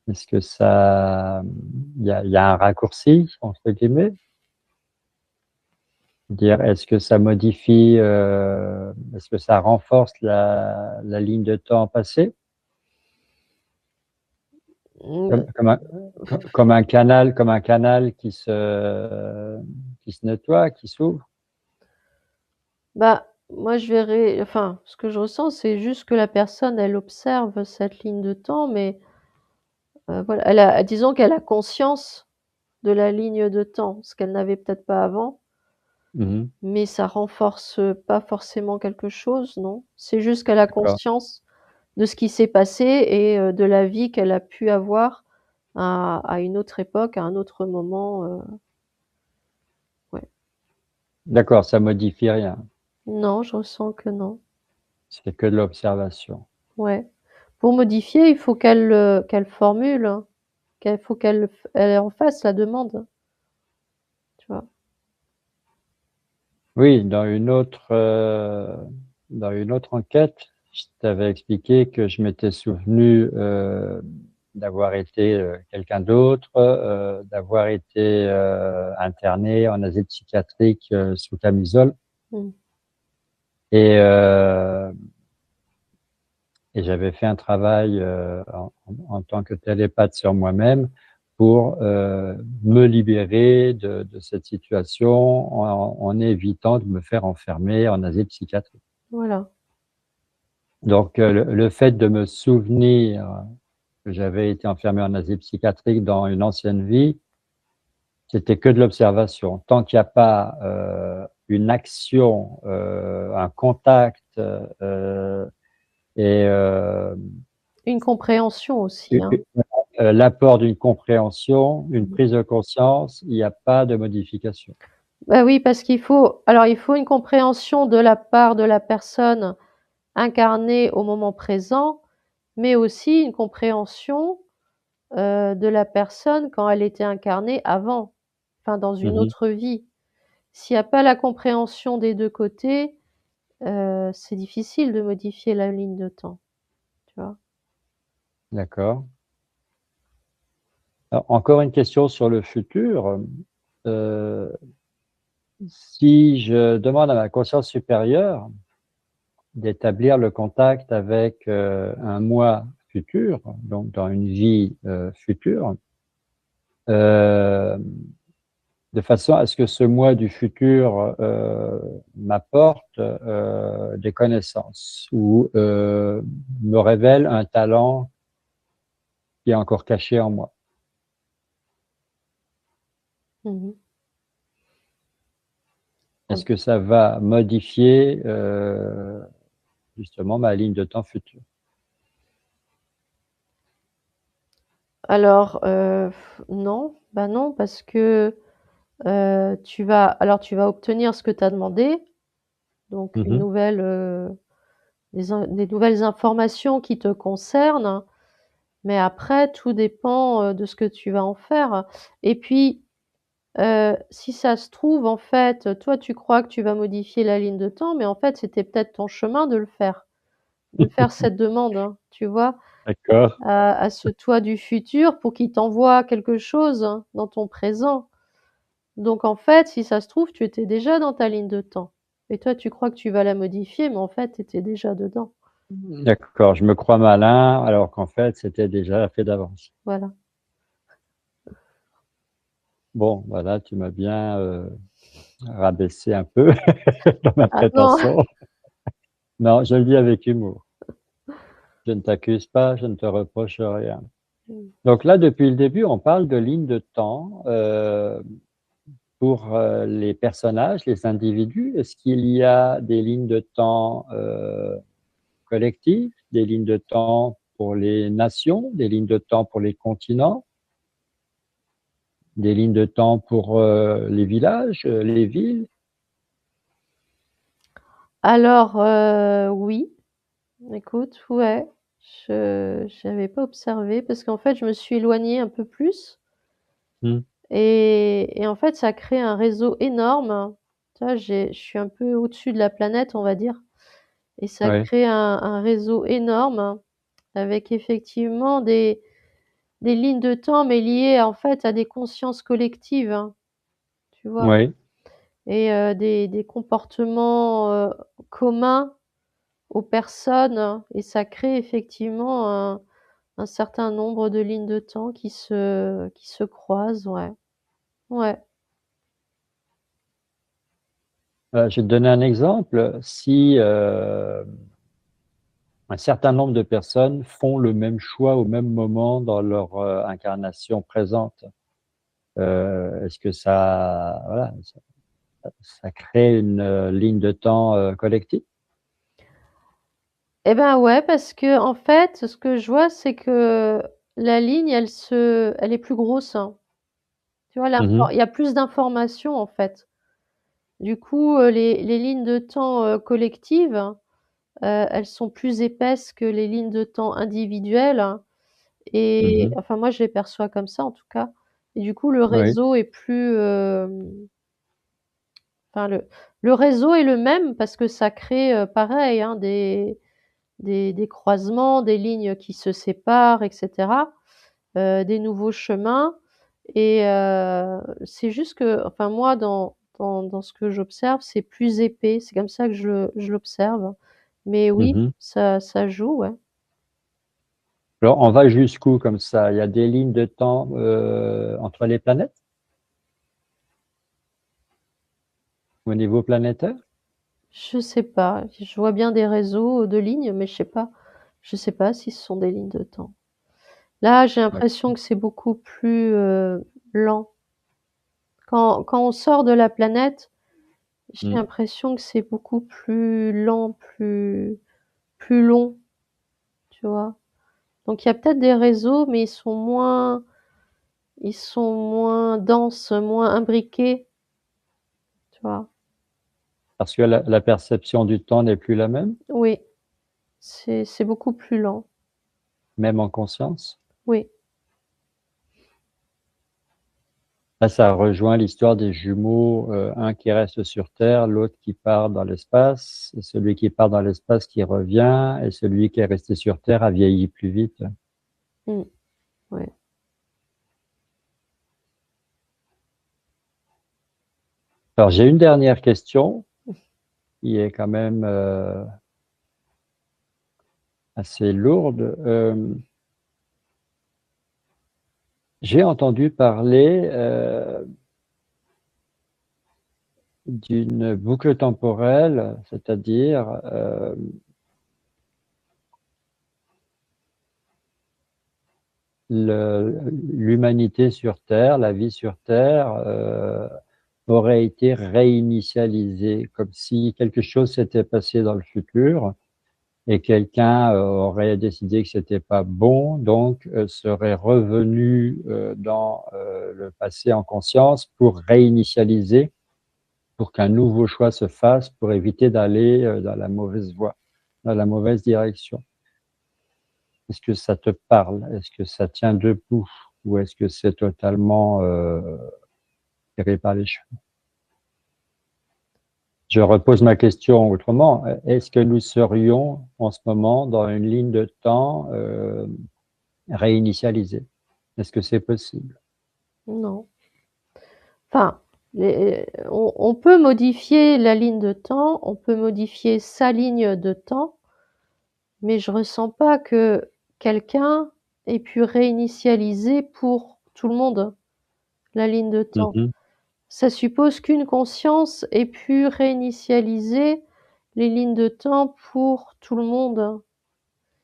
Est-ce que ça, il y a un raccourci entre guillemets? Dire, est-ce que ça modifie, est-ce que ça renforce la ligne de temps passée? Mmh, Comme un canal qui se nettoie, qui s'ouvre? bah, moi je verrais enfin, ce que je ressens, c'est juste que la personne, elle observe cette ligne de temps, mais voilà, disons qu'elle a conscience de la ligne de temps, ce qu'elle n'avait peut-être pas avant, Mmh. mais ça renforce pas forcément quelque chose, non? C'est juste qu'elle a D'accord, conscience de ce qui s'est passé et de la vie qu'elle a pu avoir à une autre époque, à un autre moment, ouais. d'accord, ça modifie rien, Non, je ressens que non. c'est que de l'observation. Ouais. Pour modifier, il faut qu'elle formule, hein, elle en fasse la demande, tu vois? Oui, dans une autre enquête, je t'avais expliqué que je m'étais souvenu, d'avoir été, quelqu'un d'autre, d'avoir été, interné en asile psychiatrique, sous camisole Mmh. et heu et j'avais fait un travail, en tant que télépathe sur moi-même pour, me libérer de cette situation en évitant de me faire enfermer en asile psychiatrique. Voilà. Donc, le fait de me souvenir que j'avais été enfermé en asile psychiatrique dans une ancienne vie, c'était que de l'observation. Tant qu'il y a pas, une action, un contact, et Une compréhension aussi, hein. l'apport d'une compréhension, une Mmh. prise de conscience, il y a pas de modification. Bah oui, parce il faut une compréhension de la part de la personne incarnée au moment présent, mais aussi une compréhension, de la personne quand elle était incarnée avant, enfin dans une Mmh. autre vie. S'il y a pas la compréhension des 2 côtés, c'est difficile de modifier la ligne de temps, tu vois? D'accord. Alors encore une question sur le futur. Heu, Si je demande à ma conscience supérieure d'établir le contact avec, un moi futur, donc dans une vie, future, hem, de façon à ce que ce moi du futur, m'apporte, des connaissances ou, me révèle un talent qui est encore caché en moi. Mmh mh. Est-ce que ça va modifier, justement ma ligne de temps future? Alors, non, bah, non parce que, tu vas obtenir ce que tu as demandé, donc Mmh mh. des nouvelles informations qui te concernent, mais après tout dépend, de ce que tu vas en faire et puis, si ça se trouve, en fait, toi tu crois que tu vas modifier la ligne de temps, mais en fait, c'était peut-être ton chemin de faire cette demande, hein, tu vois? D'accord. À ce toi du futur pour qu'il t'envoie quelque chose hein, dans ton présent. Donc en fait, si ça se trouve, tu étais déjà dans ta ligne de temps et toi, tu crois que tu vas la modifier, mais en fait, tu étais déjà dedans. D'accord, je me crois malin alors qu'en fait, c'était déjà fait d'avance. Voilà. Bon, voilà, tu m'as bien, rabaissé un peu dans ma Ah non, prétention. Non, je le dis avec humour. Je ne t'accuse pas, je ne te reproche rien. Donc là, depuis le début, on parle de lignes de temps pour les personnages, les individus. Est-ce qu'il y a des lignes de temps collectives, des lignes de temps pour les nations, des lignes de temps pour les continents, des lignes de temps pour les villages, les villes? Alors, oui, écoute, ouais, je j'avais pas observé parce qu'en fait, je me suis éloignée un peu plus Hmm. et en fait, ça crée un réseau énorme. Tu vois, je suis un peu au-dessus de la planète, on va dire, et ça Ouais, crée un réseau énorme avec effectivement des lignes de temps, mais liées en fait à des consciences collectives, hein, tu vois, ouais. et des comportements communs aux personnes, et ça crée effectivement un certain nombre de lignes de temps qui se croisent, ouais. Ouais. Je vais te donner un exemple. Si un certain nombre de personnes font le même choix au même moment dans leur incarnation présente, est-ce que ça, voilà, ça crée une ligne de temps collective? Eh ben ouais, parce que en fait, ce que je vois, c'est que la ligne, elle est plus grosse, hein. Tu vois, Mhm, il y a plus d'informations en fait. Du coup, les lignes de temps collectives, elles sont plus épaisses que les lignes de temps individuelles, hein. Et mhm, enfin, moi, je les perçois comme ça en tout cas. Et du coup, le oui, réseau est plus, enfin le réseau est le même parce que ça crée pareil, hein, des croisements, des lignes qui se séparent, etc., des nouveaux chemins. Et c'est juste que, enfin moi, dans ce que j'observe, c'est plus épais. C'est comme ça que je l'observe. Mais oui, mhm. ça joue, ouais. Alors, on va jusqu'où comme ça? Il y a des lignes de temps entre les planètes au niveau planétaire? Je sais pas. Je vois bien des réseaux de lignes, mais je sais pas. Je sais pas si ce sont des lignes de temps. Là, j'ai l'impression que c'est beaucoup plus lent. Quand on sort de la planète, j'ai Mm. l'impression que c'est beaucoup plus lent, plus long, tu vois. Donc il y a peut-être des réseaux, mais ils sont moins denses, moins imbriqués, tu vois. Parce que la perception du temps n'est plus la même, Oui, c'est beaucoup plus lent. même en conscience. Oui, Là, ça rejoint l'histoire des jumeaux, un qui reste sur Terre, l'autre qui part dans l'espace, et celui qui part dans l'espace qui revient, et celui qui est resté sur Terre a vieilli plus vite. mmh, ouais. Alors, j'ai une dernière question qui est quand même assez lourde. J'ai entendu parler d'une boucle temporelle, c'est-à-dire l'humanité sur Terre, la vie sur Terre, aurait été réinitialisée, comme si quelque chose s'était passé dans le futur et quelqu'un aurait décidé que c'était pas bon, donc serait revenu dans le passé en conscience pour réinitialiser, pour qu'un nouveau choix se fasse, pour éviter d'aller dans la mauvaise voie, dans la mauvaise direction. Est-ce que ça te parle? Est-ce que ça tient debout? Ou est-ce que c'est totalement tiré par les cheveux? Je repose ma question autrement. Est-ce que nous serions en ce moment dans une ligne de temps réinitialisée? Est-ce que c'est possible? Non. Enfin, on peut modifier la ligne de temps, on peut modifier sa ligne de temps, mais je ressens pas que quelqu'un ait pu réinitialiser pour tout le monde la ligne de temps. Mhm, Ça suppose qu'une conscience ait pu réinitialiser les lignes de temps pour tout le monde.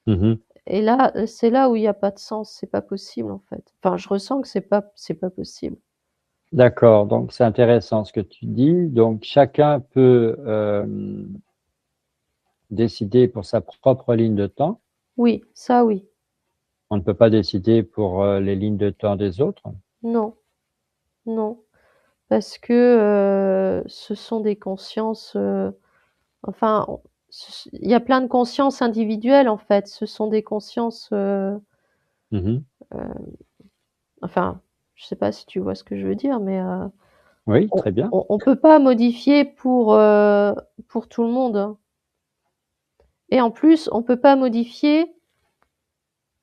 mhm, Et là, c'est là où il y a pas de sens, c'est pas possible, en fait. Enfin, je ressens que c'est pas possible. D'accord, donc c'est intéressant ce que tu dis. Donc chacun peut décider pour sa propre ligne de temps. Oui, ça oui. On ne peut pas décider pour les lignes de temps des autres. Non, non, parce que, ce sont des consciences, enfin, il y a plein de consciences individuelles, en fait. Ce sont des consciences, Mhm. enfin, je sais pas si tu vois ce que je veux dire, mais, Oui, on très bien. on peut pas modifier pour tout le monde, hein. Et en plus, on peut pas modifier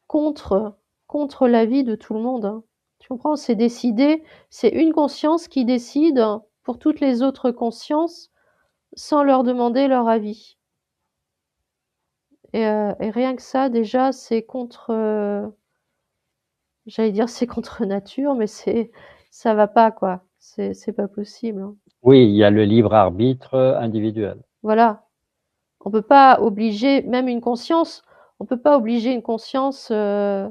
contre contre l'avis de tout le monde, hein. Tu comprends? C'est décidé, c'est une conscience qui décide pour toutes les autres consciences sans leur demander leur avis. Et rien que ça, déjà, c'est contre, j'allais dire c'est contre nature, mais ça va pas, quoi. C'est pas possible, hein. Oui, il y a le libre arbitre individuel. Voilà. On peut pas obliger, même une conscience, on peut pas obliger une conscience, à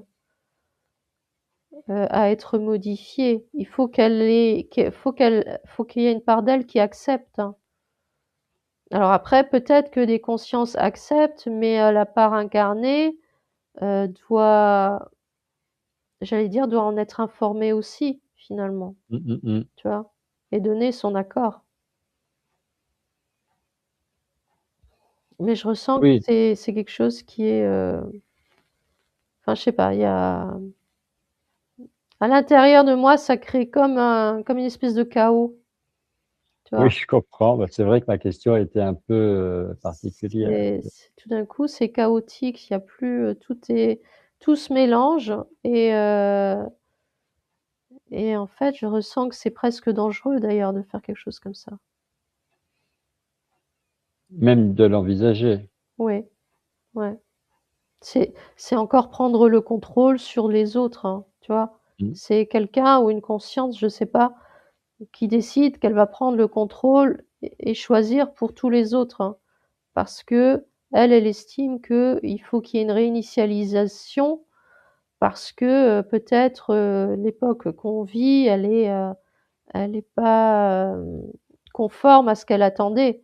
être modifiée. Il faut faut qu'il y ait une part d'elle qui accepte, hein. Alors après, peut-être que des consciences acceptent, mais la part incarnée, doit, j'allais dire, doit en être informée aussi, finalement, Mm, mm, mm. tu vois? Et donner son accord. Mais je ressens que Oui, c'est quelque chose qui est, enfin, je sais pas, il y a à l'intérieur de moi, ça crée comme une espèce de chaos, tu oui, vois? je comprends. Bah, c'est vrai que ma question était un peu particulière. Tout d'un coup, c'est chaotique, il y a plus, tout se mélange et en fait, je ressens que c'est presque dangereux d'ailleurs de faire quelque chose comme ça. Même de l'envisager. Ouais, ouais. C'est encore prendre le contrôle sur les autres, hein, tu vois? Mm, C'est quelqu'un ou une conscience, je sais pas, qui décide qu'elle va prendre le contrôle et choisir pour tous les autres, hein. Parce que elle estime qu'il faut qu'il y ait une réinitialisation parce que, peut-être, l'époque qu'on vit, elle est pas, conforme à ce qu'elle attendait.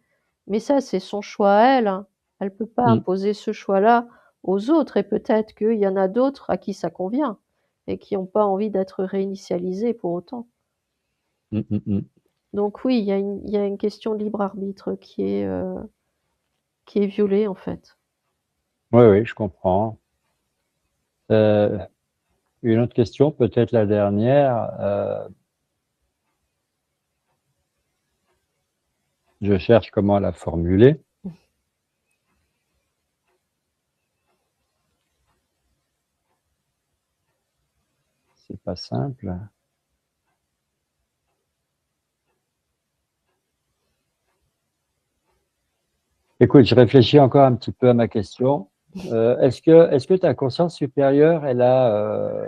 Mais ça, c'est son choix à elle, hein. Elle peut pas mm, imposer ce choix-là aux autres et peut-être qu'il y en a d'autres à qui ça convient et qui ont pas envie d'être réinitialisés pour autant. mm, mm, mm. Donc oui, il y a une question de libre arbitre qui est violée, en fait. Oui, oui, je comprends. Euh, une autre question, peut-être la dernière. Je cherche comment la formuler. C'est pas simple. Écoute, je réfléchis encore un petit peu à ma question. Est-ce que ta conscience supérieure, elle a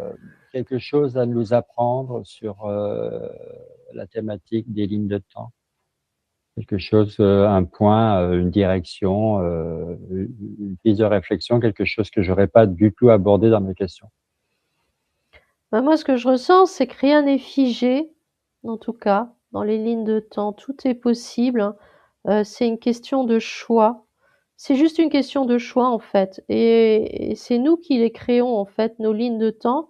quelque chose à nous apprendre sur la thématique des lignes de temps? Quelque chose, un point, une direction, une piste de réflexion, quelque chose que j'aurais pas du tout abordé dans mes questions. Bah, moi, ce que je ressens, c'est que rien n'est figé, en tout cas, dans les lignes de temps. Tout est possible, hein. C'est une question de choix. C'est juste une question de choix, en fait. Et c'est nous qui les créons, en fait, nos lignes de temps,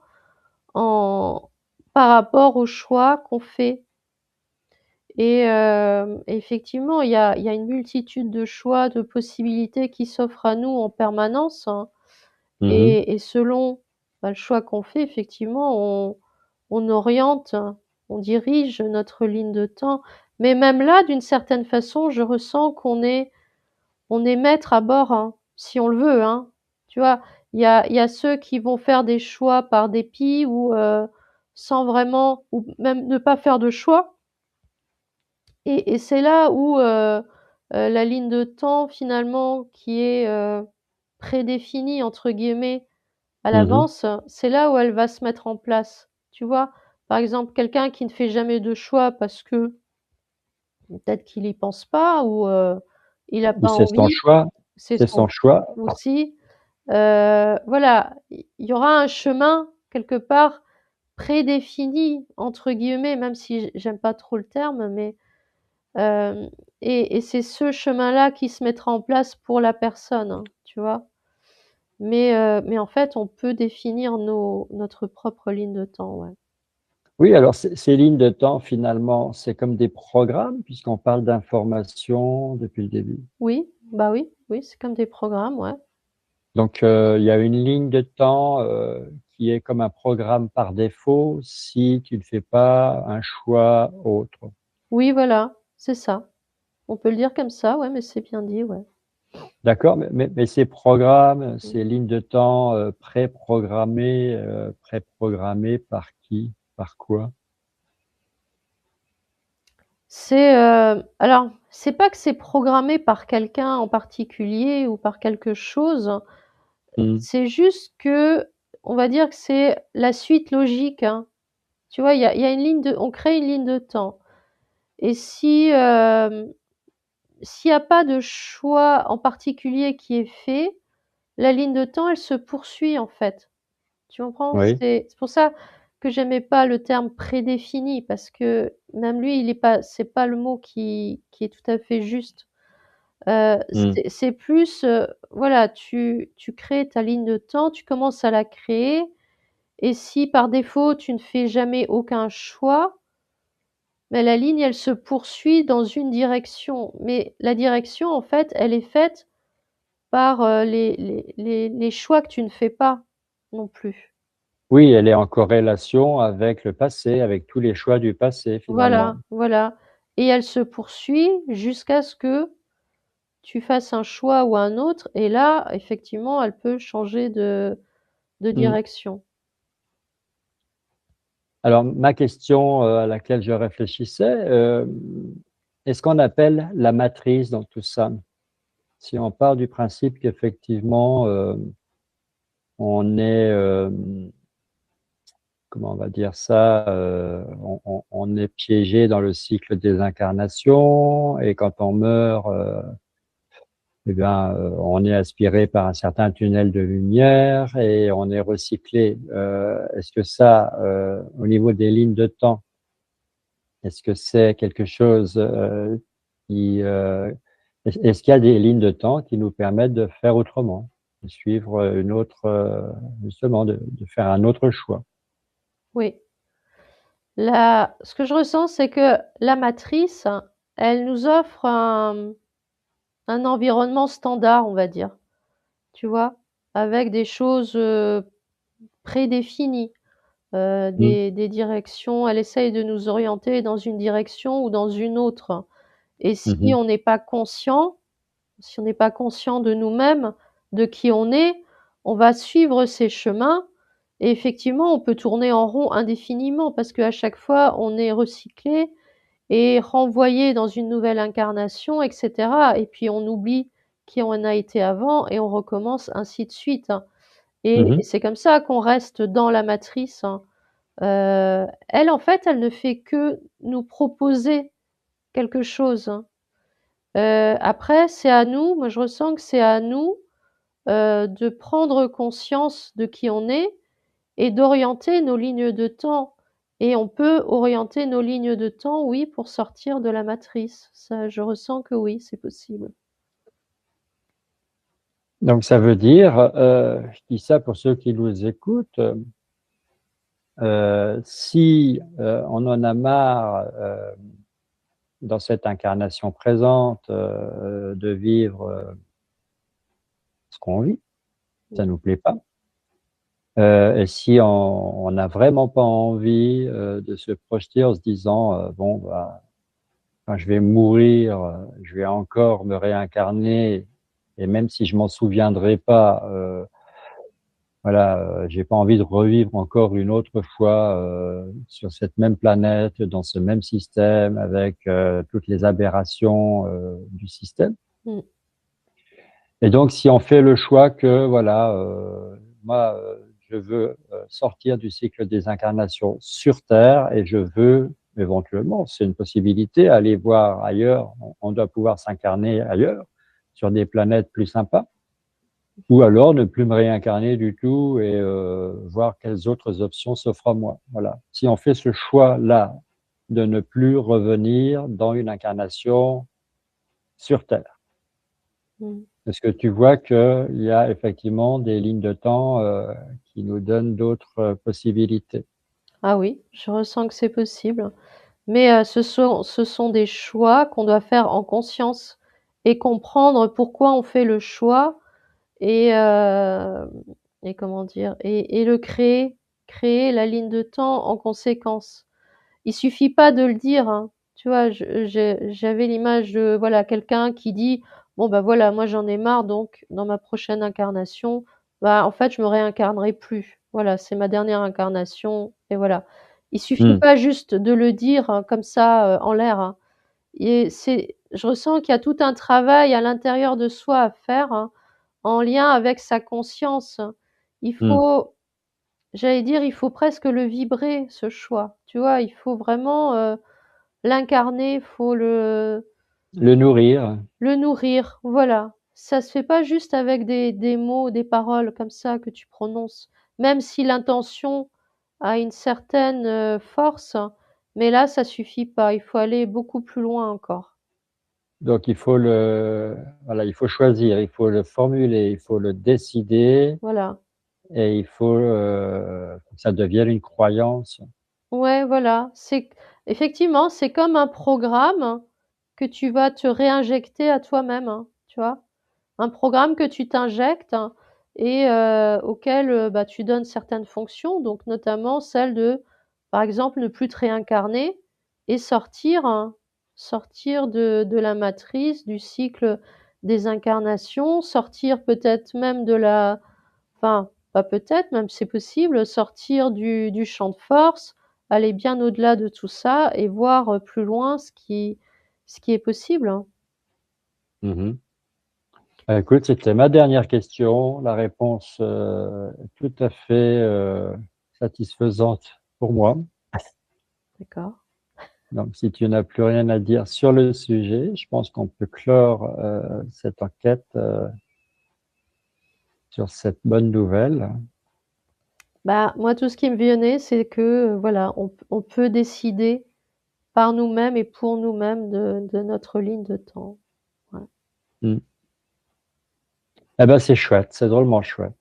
en, par rapport aux choix qu'on fait. Et effectivement, il y a une multitude de choix, de possibilités qui s'offrent à nous en permanence, hein. Mhm, Et selon, bah, le choix qu'on fait, effectivement, on oriente, on dirige notre ligne de temps. Mais même là, d'une certaine façon, je ressens on est maître à bord, hein, si on le veut, hein. Tu vois? Il y a ceux qui vont faire des choix par dépit ou sans vraiment ou même ne pas faire de choix et c'est là où, la ligne de temps finalement qui est, «prédéfinie» entre guillemets à mhm. l'avance, c'est là où elle va se mettre en place. Tu vois? Par exemple, quelqu'un qui ne fait jamais de choix parce que peut-être qu'il y pense pas ou il a Ou pas c'est son envie, choix, c'est c'est son son choix. aussi. Voilà, il y aura un chemin quelque part prédéfini entre guillemets, même si j'aime pas trop le terme, mais euh, et c'est ce chemin-là qui se mettra en place pour la personne, hein, tu vois. Mais en fait, on peut définir notre propre ligne de temps, ouais. Oui, alors ces lignes de temps, finalement, c'est comme des programmes, puisqu'on parle d'information depuis le début. Oui, bah oui, oui, c'est comme des programmes, ouais. Donc, il y a une ligne de temps qui est comme un programme par défaut si tu ne fais pas un choix autre. Oui, voilà, c'est ça. On peut le dire comme ça, ouais, mais c'est bien dit, ouais. D'accord? Mais ces programmes, ces lignes de temps préprogrammées par qui? Par quoi? Alors, c'est pas que c'est programmé par quelqu'un en particulier ou par quelque chose. Hmm. C'est juste que, on va dire que c'est la suite logique, hein. Tu vois, il y a une ligne on crée une ligne de temps. Et si, s'il n'y a pas de choix en particulier qui est fait, la ligne de temps, elle se poursuit en fait. Tu comprends? Oui. C'est pour ça que j'aimais pas le terme prédéfini parce que même lui, il est pas, c'est pas le mot qui est tout à fait juste. Hmm. C'est plus, voilà, tu crées ta ligne de temps, tu commences à la créer, et si par défaut tu ne fais jamais aucun choix, mais la ligne, elle se poursuit dans une direction. Mais la direction, en fait, elle est faite par les choix que tu ne fais pas non plus. Oui, elle est en corrélation avec le passé, avec tous les choix du passé, finalement. Voilà, voilà. Et elle se poursuit jusqu'à ce que tu fasses un choix ou un autre. Et là, effectivement, elle peut changer de Hmm. direction. Alors, ma question à laquelle je réfléchissais, est-ce qu'on appelle la matrice dans tout ça? Si on part du principe qu'effectivement, on est, comment on va dire ça, on est piégé dans le cycle des incarnations et quand on meurt, eh bien, on est aspiré par un certain tunnel de lumière et on est recyclé. Est-ce que ça, au niveau des lignes de temps, est-ce que c'est quelque chose qui, est-ce qu'il y a des lignes de temps qui nous permettent de faire autrement, de suivre une autre, justement, de faire un autre choix? Oui. Ce que je ressens, c'est que la matrice, elle nous offre un environnement standard, on va dire, tu vois, avec des choses prédéfinies, Mm. des directions. Elle essaye de nous orienter dans une direction ou dans une autre. Et si Mhm. on n'est pas conscient, si on n'est pas conscient de nous-mêmes, de qui on va suivre ces chemins. Et effectivement, on peut tourner en rond indéfiniment parce qu'à chaque fois, on est recyclé et renvoyé dans une nouvelle incarnation, etc. Et puis on oublie qui on a été avant et on recommence ainsi de suite, hein. Et Mhm. c'est comme ça qu'on reste dans la matrice, hein. Elle, en fait, elle ne fait que nous proposer quelque chose, hein. Après, c'est à nous, moi je ressens que c'est à nous de prendre conscience de qui on est et d'orienter nos lignes de temps. Et on peut orienter nos lignes de temps, oui, pour sortir de la matrice. Ça, je ressens que oui, c'est possible. Donc, ça veut dire, je dis ça pour ceux qui nous écoutent, si on en a marre dans cette incarnation présente de vivre ce qu'on vit, ça nous plaît pas. Et si on n'a vraiment pas envie de se projeter en se disant bon bah quand je vais mourir, je vais encore me réincarner et même si je m'en souviendrai pas, voilà, j'ai pas envie de revivre encore une autre fois sur cette même planète, dans ce même système, avec toutes les aberrations du système. Mm. Et donc, si on fait le choix que, voilà, moi, je veux sortir du cycle des incarnations sur Terre et je veux éventuellement, c'est une possibilité, aller voir ailleurs. On doit pouvoir s'incarner ailleurs, sur des planètes plus sympas. Ou alors ne plus me réincarner du tout et voir quelles autres options s'offrent à moi. Voilà. Si on fait ce choix-là de ne plus revenir dans une incarnation sur Terre, Mmh. est-ce que tu vois qu'il y a effectivement des lignes de temps qui nous donnent d'autres possibilités? Ah oui, je ressens que c'est possible. Mais ce sont des choix qu'on doit faire en conscience et comprendre pourquoi on fait le choix et hem et comment dire? Et le créer la ligne de temps en conséquence. Il suffit pas de le dire, hein. Tu vois? J'avais l'image de, voilà, quelqu'un qui dit: «Bon, bah, voilà, moi j'en ai marre, donc dans ma prochaine incarnation, bah, en fait, je me réincarnerai plus. Voilà, c'est ma dernière incarnation et voilà». Il suffit Hmm. pas juste de le dire, comme ça, en l'air, hein. Et je ressens qu'il y a tout un travail à l'intérieur de soi à faire, hein, en lien avec sa conscience. Il Hmm. faut J'allais dire, il faut presque le vibrer, ce choix. Tu vois? Il faut vraiment, l'incarner, faut Le nourrir. le nourrir, voilà. Ça se fait pas juste avec des mots, des paroles comme ça que tu prononces, même si l'intention a une certaine, force, mais là, ça suffit pas. Il faut aller beaucoup plus loin encore. Donc voilà, il faut choisir, il faut le formuler, il faut le décider Voilà. et il faut que ça devienne une croyance. Ouais, voilà. Effectivement, c'est comme un programme que tu vas te réinjecter à toi-même, hein, tu vois? Un programme que tu t'injectes et auquel, bah, tu donnes certaines fonctions, donc notamment celle de, par exemple, ne plus te réincarner et sortir de la matrice, du cycle des incarnations, sortir peut-être même de la enfin, pas peut-être, même c'est possible, sortir du champ de force, aller bien au-delà de tout ça et voir, plus loin ce qui est possible, hein. Mhm. Écoute, c'était ma dernière question. La réponse est tout à fait satisfaisante pour moi. D'accord. Donc, si tu n'as plus rien à dire sur le sujet, je pense qu'on peut clore cette enquête sur cette bonne nouvelle. Bah, moi, tout ce qui me venait, c'est que, voilà, on peut décider par nous-mêmes et pour nous-mêmes de notre ligne de temps. Ouais. Mm. Eh ben, c'est chouette, c'est drôlement chouette.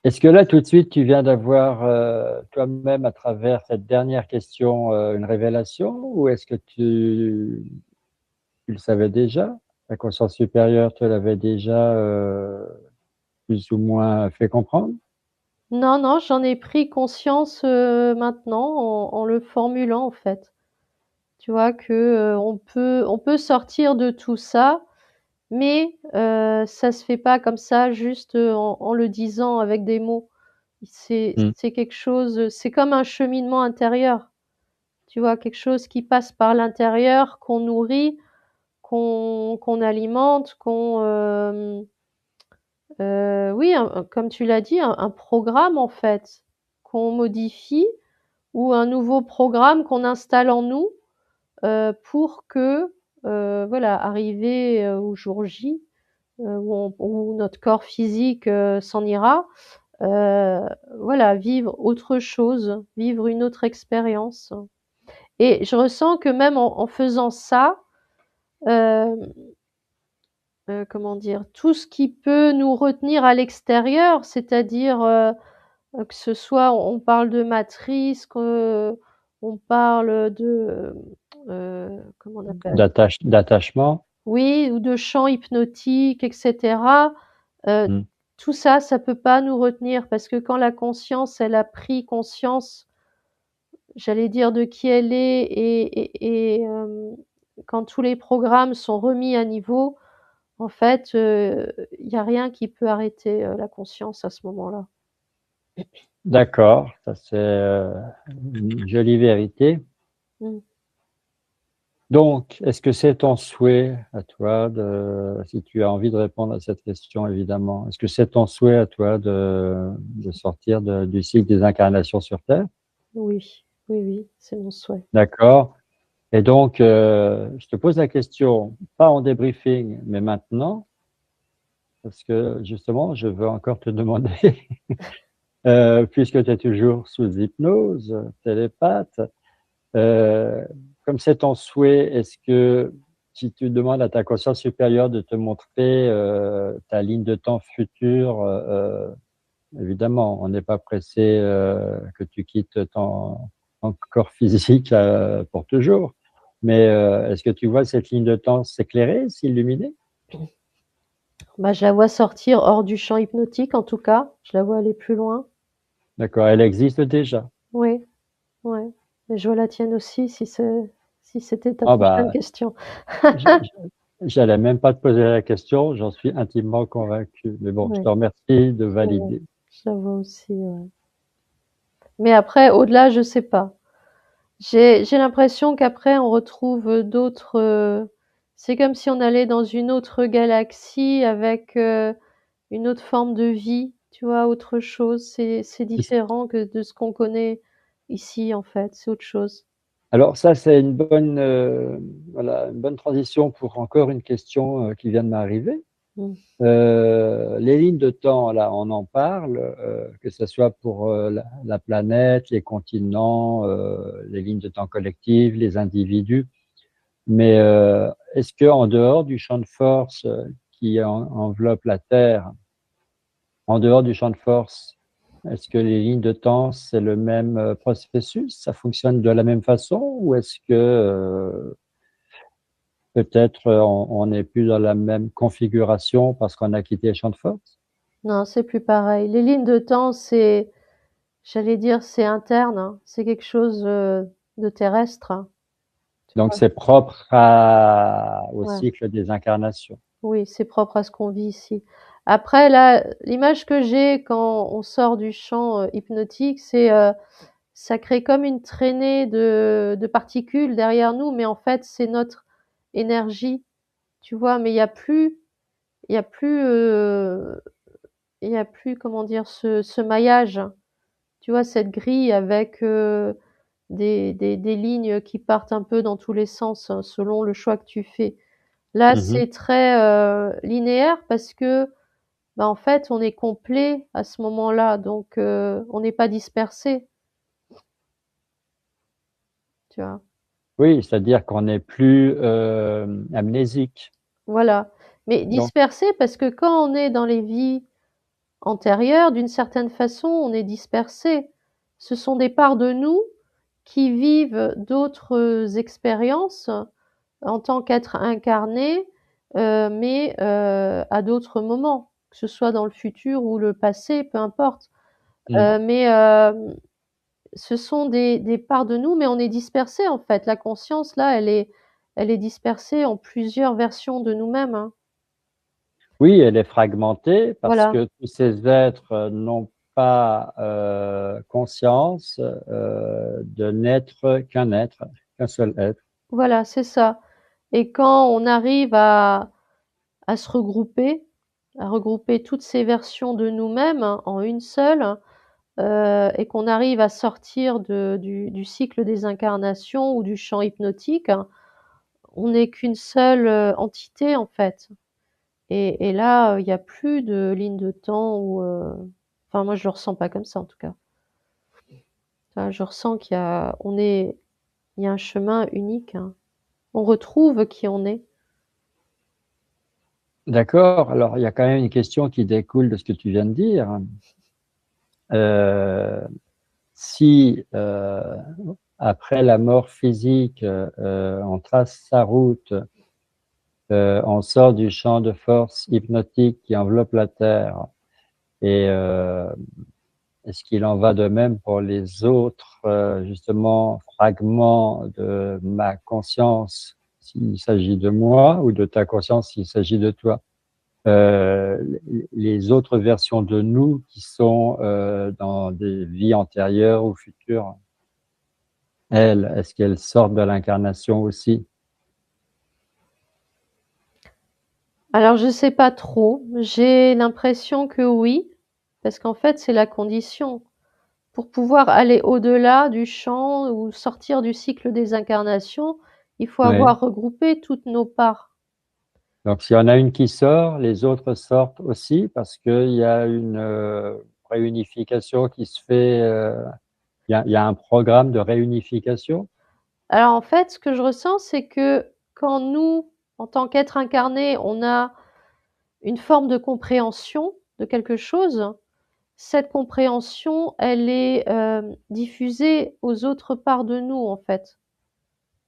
Est-ce que là, tout de suite, tu viens d'avoir toi-même, à travers cette dernière question, une révélation, ou est-ce que tu le savais déjà? Ta conscience supérieure te l'avait déjà plus ou moins fait comprendre? Non, non, j'en ai pris conscience, maintenant en le formulant, en fait. Tu vois que, on peut sortir de tout ça, mais ça se fait pas comme ça juste, en le disant avec des mots. Mm. C'est quelque chose, c'est comme un cheminement intérieur. Tu vois? Quelque chose qui passe par l'intérieur, qu'on nourrit, qu'on alimente, oui, comme tu l'as dit, un programme, en fait, qu'on modifie ou un nouveau programme qu'on installe en nous, pour que, voilà, arrivé, au jour J, où notre corps physique, s'en ira, heu, voilà, vivre autre chose, vivre une autre expérience. Et je ressens que même en faisant ça, hem, comment dire? Tout ce qui peut nous retenir à l'extérieur, c'est-à-dire, que ce soit on parle de matrice, qu'on parle de, comment on appelle? D'attachement. Oui, ou de chants hypnotiques et cetera, heu, Mm. tout ça, ça peut pas nous retenir parce que quand la conscience, elle a pris conscience, j'allais dire, de qui elle est et quand tous les programmes sont remis à niveau, en fait, il y a rien qui peut arrêter, la conscience à ce moment-là. D'accord, ça c'est une jolie vérité. Mmh. Donc, est-ce que c'est ton souhait à toi si tu as envie de répondre à cette question, évidemment, est-ce que c'est ton souhait à toi de sortir du cycle des incarnations sur Terre? Oui, oui, oui, c'est mon souhait. D'accord. Et donc, je te pose la question, pas en débriefing, mais maintenant, parce que justement, je veux encore te demander, puisque tu es toujours sous hypnose, télépathe, euh, comme c'est ton souhait, est-ce que si tu demandes à ta conscience supérieure de te montrer ta ligne de temps future, évidemment, on n'est pas pressé que tu quittes ton corps physique pour toujours, mais est-ce que tu vois cette ligne de temps s'éclairer, s'illuminer? Bah, je la vois sortir hors du champ hypnotique, en tout cas. Je la vois aller plus loin. D'accord, elle existe déjà. Oui, ouais. Et je vois la tienne aussi, si c'était ta Ah prochaine bah, question. j- j- j'allais même pas te poser la question, j'en suis intimement convaincu. Mais bon, je te Oui, remercie de je la vois. valider. Je la vois aussi, ouais. Mais après, au-delà, je sais pas. J'ai l'impression qu'après, on retrouve d'autres. C'est comme si on allait dans une autre galaxie avec une autre forme de vie, tu vois, autre chose. C'est différent que de ce qu'on connaît ici, en fait. C'est autre chose. Alors ça, c'est une bonne, voilà, une bonne transition pour encore une question qui vient de m'arriver. Mm. Les lignes de temps, là, on en parle, que ce soit pour la planète, les continents, les lignes de temps collectives, les individus. Mais est-ce que en dehors du champ de force qui enveloppe la Terre, en dehors du champ de force, est-ce que les lignes de temps, c'est le même processus? Ça fonctionne de la même façon? Ou est-ce que peut-être on n'est plus dans la même configuration parce qu'on a quitté le champ de force? Non, c'est plus pareil. Les lignes de temps, j'allais dire, c'est interne, hein. C'est quelque chose de terrestre, hein. Tu Donc vois. c'est propre au Ouais. cycle des incarnations. Oui, c'est propre à ce qu'on vit ici. Après, là, l'image que j'ai quand on sort du champ hypnotique, ça crée comme une traînée de particules derrière nous, mais en fait, c'est notre énergie, tu vois. Mais il y a plus, il y a plus, comment dire, ce maillage, tu vois, cette grille avec des lignes qui partent un peu dans tous les sens, hein, selon le choix que tu fais. Là, Mhm. c'est très linéaire parce que bah, en fait, on est complet à ce moment-là, donc on n'est pas dispersé, tu vois. Oui, c'est-à-dire qu'on n'est plus amnésique. Voilà. Mais Donc, dispersé parce que quand on est dans les vies antérieures, d'une certaine façon, on est dispersé. Ce sont des parts de nous qui vivent d'autres expériences en tant qu'être incarné, mais à d'autres moments, que ce soit dans le futur ou le passé, peu importe. mm. Mais ce sont des parts de nous, mais on est dispersé en fait. La conscience là, elle est dispersée en plusieurs versions de nous-mêmes, hein. Oui, elle est fragmentée parce Voilà, que tous ces êtres n'ont pas conscience de n'être qu'un être, qu'un seul être. voilà, c'est ça. Et quand on arrive à se regrouper, à regrouper toutes ces versions de nous-mêmes hein, en une seule, et qu'on arrive à sortir du cycle des incarnations ou du champ hypnotique, hein, on n'est qu'une seule entité en fait. Et là, il y a plus de ligne de temps ou enfin moi je le ressens pas comme ça en tout cas. Enfin, je ressens il y a un chemin unique, hein. On retrouve qui on est. D'accord. Alors, il y a quand même une question qui découle de ce que tu viens de dire. Euh, si après la mort physique, on trace sa route, on sort du champ de force hypnotique qui enveloppe la Terre, et est-ce qu'il en va de même pour les autres, justement, fragments de ma conscience, s'il s'agit de moi, ou de ta conscience, s'il s'agit de toi? Euh, les autres versions de nous qui sont dans des vies antérieures ou futures, elles, est-ce qu'elles sortent de l'incarnation aussi? Alors je sais pas trop. J'ai l'impression que oui, parce qu'en fait c'est la condition. Pour pouvoir aller au-delà du champ ou sortir du cycle des incarnations, Il faut Oui. avoir regroupé toutes nos parts. Donc, s'il y en a une qui sort, les autres sortent aussi parce qu'il y a une réunification qui se fait. Il y a un programme de réunification. Alors en fait, ce que je ressens, c'est que quand nous, en tant qu'être incarné, on a une forme de compréhension de quelque chose, cette compréhension, elle est diffusée aux autres parts de nous, en fait.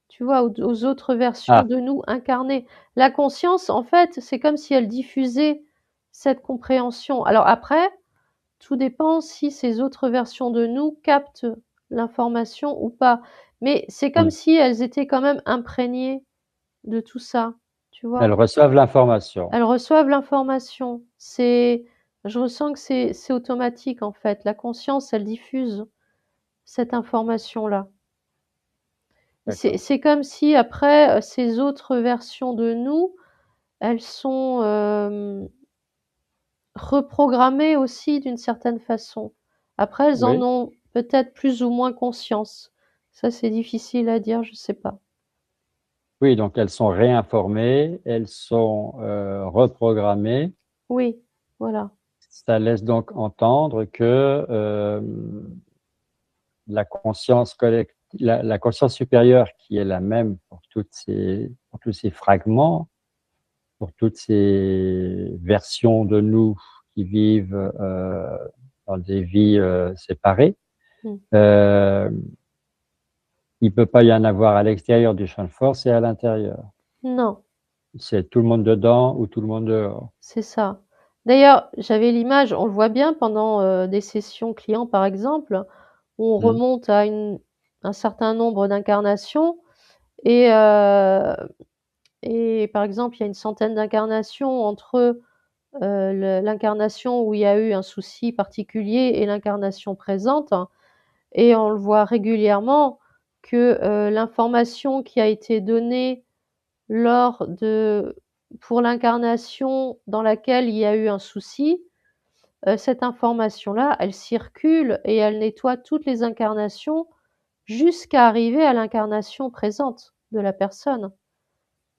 Tu vois, aux autres versions Ah, de nous incarnées. La conscience, en fait, c'est comme si elle diffusait cette compréhension. Alors après, tout dépend si ces autres versions de nous captent l'information ou pas. Mais c'est comme hmm. si elles étaient quand même imprégnées de tout ça, tu vois. Elles reçoivent l'information. Elles reçoivent l'information. Je ressens que c'est automatique en fait. La conscience, elle diffuse cette information-là. D'accord. C'est comme si après ces autres versions de nous, elles sont reprogrammées aussi d'une certaine façon. Après, elles en Oui. ont peut-être plus ou moins conscience. Ça, c'est difficile à dire, je sais pas. Oui, donc elles sont réinformées, elles sont reprogrammées. Oui, voilà. Ça laisse donc entendre que la conscience collective, la conscience supérieure qui est la même pour tous ces fragments, pour toutes ces versions de nous qui vivent dans des vies séparées, Mm. euh, il ne peut pas y en avoir à l'extérieur du champ de force et à l'intérieur. Non. C'est tout le monde dedans ou tout le monde dehors. C'est ça. D'ailleurs, j'avais l'image, on le voit bien pendant des sessions clients, par exemple, où on Hmm. remonte à un certain nombre d'incarnations et, et par exemple, il y a une centaine d'incarnations entre l'incarnation où il y a eu un souci particulier et l'incarnation présente. Et on le voit régulièrement que l'information qui a été donnée lors de pour l'incarnation dans laquelle il y a eu un souci, cette information-là, elle circule et elle nettoie toutes les incarnations jusqu'à arriver à l'incarnation présente de la personne.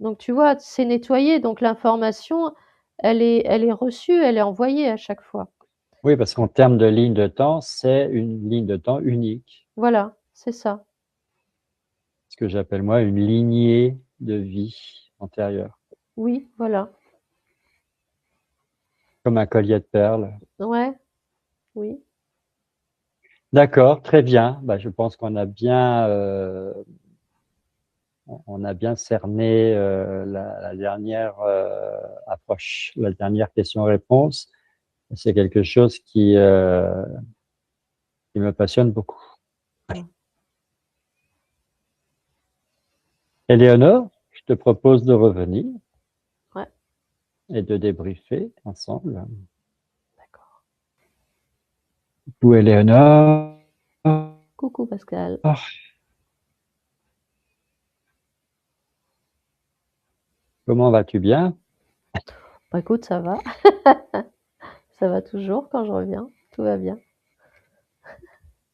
Donc tu vois, c'est nettoyé, donc l'information, elle est reçue, elle est envoyée à chaque fois. Oui, parce qu'en termes de ligne de temps, c'est une ligne de temps unique. Voilà, c'est ça. Ce que j'appelle moi une lignée de vie antérieure, Oui, voilà. comme un collier de perles. Ouais, oui. D'accord, très bien. Bah, je pense qu'on a on a bien cerné la dernière approche, la dernière question-réponse. C'est quelque chose qui me passionne beaucoup. Mm. Éléonore, je te propose de revenir Ouais, et de débriefer ensemble. d'accord. Ou Éléonore, Coucou Pascal. comment vas-tu bien? Bah écoute, ça va. Ça va toujours quand je reviens. Tout va bien.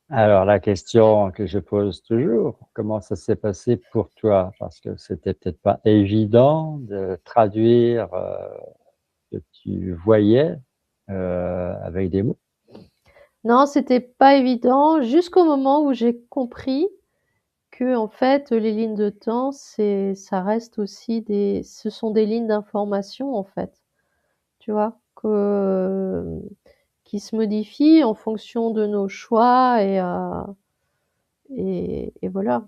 Alors, la question que je pose toujours, comment ça s'est passé pour toi? Parce que c'était peut-être pas évident de traduire ce que tu voyais avec des mots. Non, c'était pas évident jusqu'au moment où j'ai compris que en fait les lignes de temps, ça reste aussi ce sont des lignes d'information en fait. Tu vois? Qui se modifient en fonction de nos choix et voilà,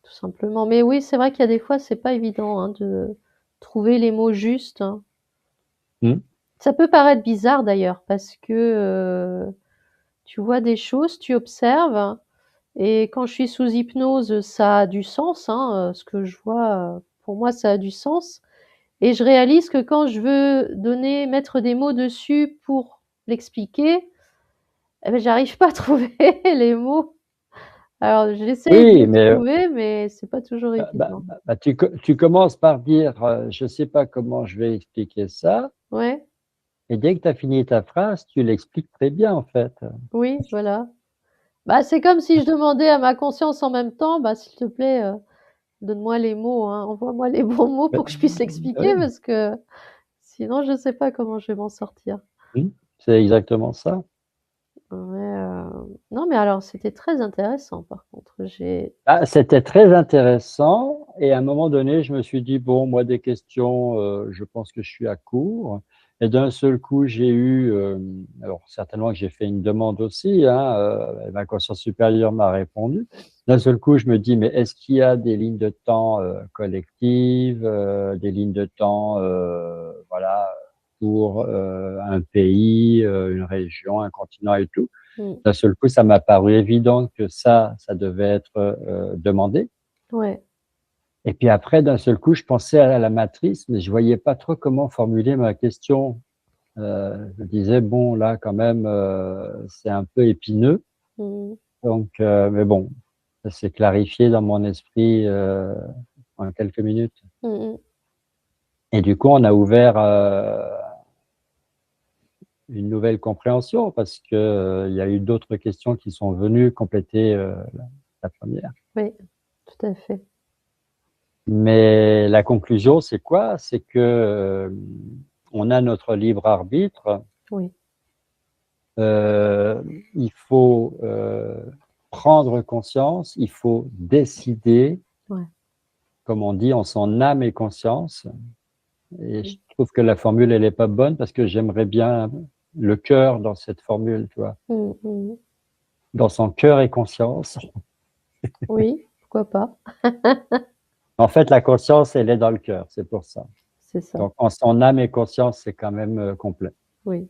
tout simplement. Mais oui, c'est vrai qu'il y a des fois, c'est pas évident hein, de trouver les mots justes, hein. Hmm. Ça peut paraître bizarre d'ailleurs parce que tu vois des choses, tu observes, et quand je suis sous hypnose, ça a du sens, hein, ce que je vois, pour moi, ça a du sens. Et je réalise que quand je veux mettre des mots dessus pour l'expliquer, eh ben, j'arrive pas à trouver les mots. Alors, j'essaye de Oui, les mais trouver, mais c'est pas toujours évident. tu commences par dire je ne sais pas comment je vais expliquer ça, Ouais, et dès que tu as fini ta phrase, tu l'expliques très bien en fait. oui, voilà. Bah, c'est comme si je demandais à ma conscience en même temps, bah, s'il te plaît, Donne-moi les mots, hein, envoie-moi les bons mots pour que je puisse l'expliquer Ouais. parce que sinon je sais pas comment je vais m'en sortir. Mmh. C'est exactement ça. Ouais, non mais alors c'était très intéressant par contre. J'ai Ah, c'était très intéressant et à un moment donné, je me suis dit: «Bon, moi des questions, je pense que je suis à court» et d'un seul coup, j'ai eu, alors certainement que j'ai fait une demande aussi, hein, ma conscience supérieure m'a répondu. D'un seul coup, je me dis: «Mais est-ce qu'il y a des lignes de temps, collectives, des lignes de temps, voilà, pour, un pays, une région, un continent et tout?» mmh, D'un seul coup, ça m'a paru évident que ça devait être, demandé ouais, et puis après, d'un seul coup, je pensais à la matrice, mais je voyais pas trop comment formuler ma question. Je me disais: «Bon, là, quand même, c'est un peu épineux», mmh, donc mais bon, ça s'est clarifié dans mon esprit, en quelques minutes mmh mh. et du coup, on a ouvert, une nouvelle compréhension parce que, il y a eu d'autres questions qui sont venues compléter, la 1re. Oui, tout à fait. Mais la conclusion, c'est quoi? C'est que, on a notre libre arbitre, Oui, il faut, prendre conscience, il faut décider, ouais. comme on dit, en son âme et conscience et Mmh. je trouve que la formule, elle est pas bonne parce que j'aimerais bien le cœur dans cette formule, tu vois? Mmh mh. Dans son cœur et conscience. Oui, pourquoi pas? En fait, la conscience, elle est dans le cœur, c'est pour ça. C'est ça, Donc en son âme et conscience, c'est quand même, complet. oui.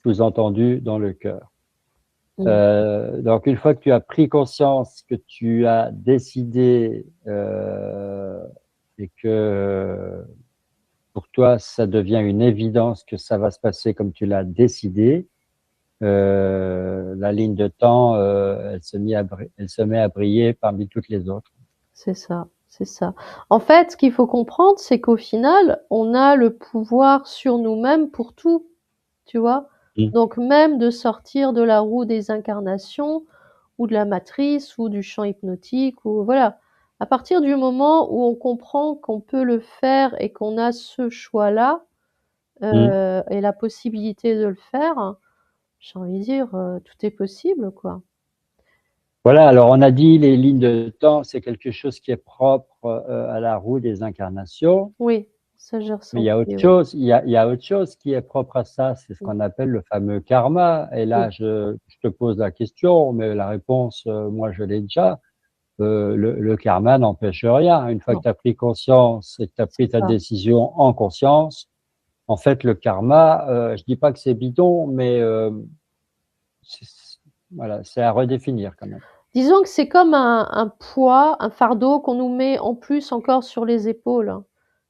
Sous-entendu dans le cœur. Mmh. Donc une fois que tu as pris conscience, que tu as décidé, et que pour toi, ça devient une évidence que ça va se passer comme tu l'as décidé, la ligne de temps, elle se met à briller parmi toutes les autres. C'est ça, c'est ça. En fait, ce qu'il faut comprendre, c'est qu'au final, on a le pouvoir sur nous-mêmes pour tout, tu vois? Mmh. Donc même de sortir de la roue des incarnations ou de la matrice ou du champ hypnotique ou voilà. À partir du moment où on comprend qu'on peut le faire et qu'on a ce choix-là, Mmh. et la possibilité de le faire, j'ai envie de dire, tout est possible, quoi. Voilà, alors on a dit les lignes de temps, c'est quelque chose qui est propre, à la roue des incarnations. Oui, ça j'ai Mais il y a autre ressenti, oui. chose, il y a autre chose qui est propre à ça, c'est ce Mmh. qu'on appelle le fameux karma et Oui, là je te pose la question, mais la réponse, moi je l'ai déjà. Le karma n'empêche rien. Une fois que non, tu as pris conscience et que tu as c'est pris ta ça. décision en conscience, en fait le karma, je dis pas que c'est bidon, mais c'est voilà, c'est à redéfinir quand même. Disons que c'est comme un poids, un fardeau qu'on nous met en plus encore sur les épaules, hein.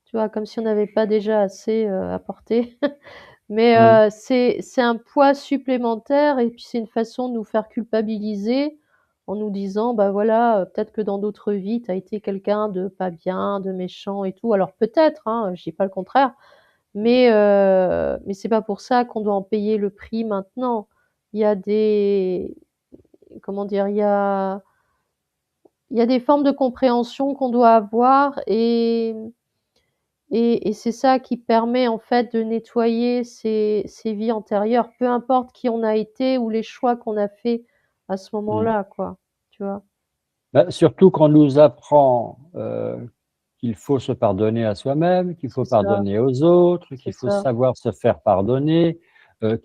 Tu vois? Comme si on n'avait pas déjà assez, à porter. Mais, Mmh. c'est un poids supplémentaire et puis c'est une façon de nous faire culpabiliser en nous disant: «Bah, voilà, peut-être que dans d'autres vies, tu as été quelqu'un de pas bien, de méchant et tout». Alors peut-être, hein, je dis pas le contraire, mais c'est pas pour ça qu'on doit en payer le prix maintenant. Il y a des comment dire? Il y a des formes de compréhension qu'on doit avoir et c'est ça qui permet en fait de nettoyer ces vies antérieures, peu importe qui on a été ou les choix qu'on a faits à ce Mmh. moment-là, quoi, tu vois? Bah, surtout qu'on nous apprend, qu'il faut se pardonner à soi-même, qu'il faut C'est ça, pardonner aux autres, c'est qu'il faut ça. savoir se faire pardonner,